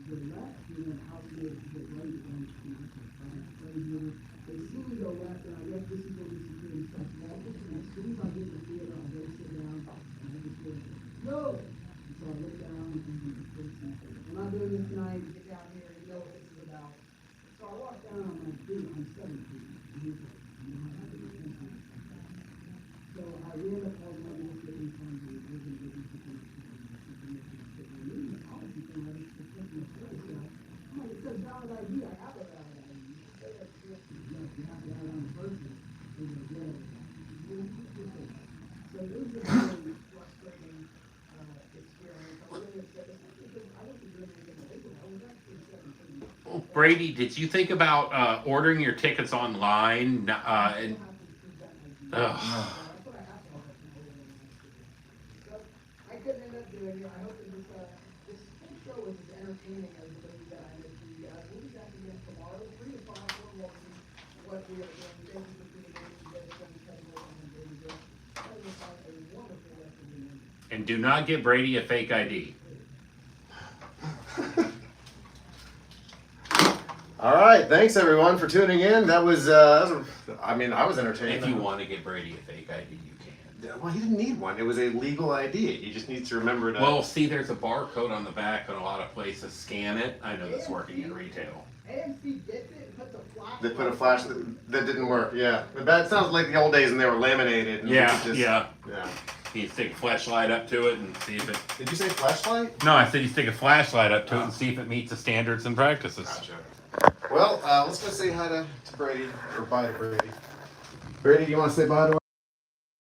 the left, and then out to the right, down to the right. They see me go left, and I guess this is where we security starts walking, and as soon as I get in the theater, I go sit down, and I just go, no! And so I look down, and I'm not doing this tonight, get down here, and know what this is about. So I walk down, I'm like, dude, I'm 17. And he's like, you know, I have to be 10. So I ran up all my little things from the living business. Obviously, I'm like, it's a valid idea. I have a valid idea. You say that you have to have it on the person. So it was a very frustrating experience. I really upset, especially because I wasn't doing anything illegal. I was actually 17. Brady, did you think about ordering your tickets online? I couldn't end up doing it. I hope that this whole show was as entertaining as the way that I did for you guys. We'll be back again tomorrow, 3 to 5. What we are doing. Thank you for tuning in. You guys spend time with us and doing good. Have a wonderful rest of the night. And do not get Brady a fake ID. All right, thanks everyone for tuning in. That was I was entertained. If you want to get Brady a fake ID, you can. Well, he didn't need one. It was a legal ID. He just needs to remember to. Well, see, there's a barcode on the back on a lot of places. Scan it. I know this working in retail. AMC gets it, puts a flash. They put a flash that didn't work. Yeah, but that sounds like the old days when they were laminated. And Yeah, you could yeah. Yeah. You stick a flashlight up to it and see if it. Did you say flashlight? No, I said you stick a flashlight up to it and see if it meets the standards and practices. Gotcha. Well, let's go say hi to Brady, or bye to Brady. Brady, do you want to say bye to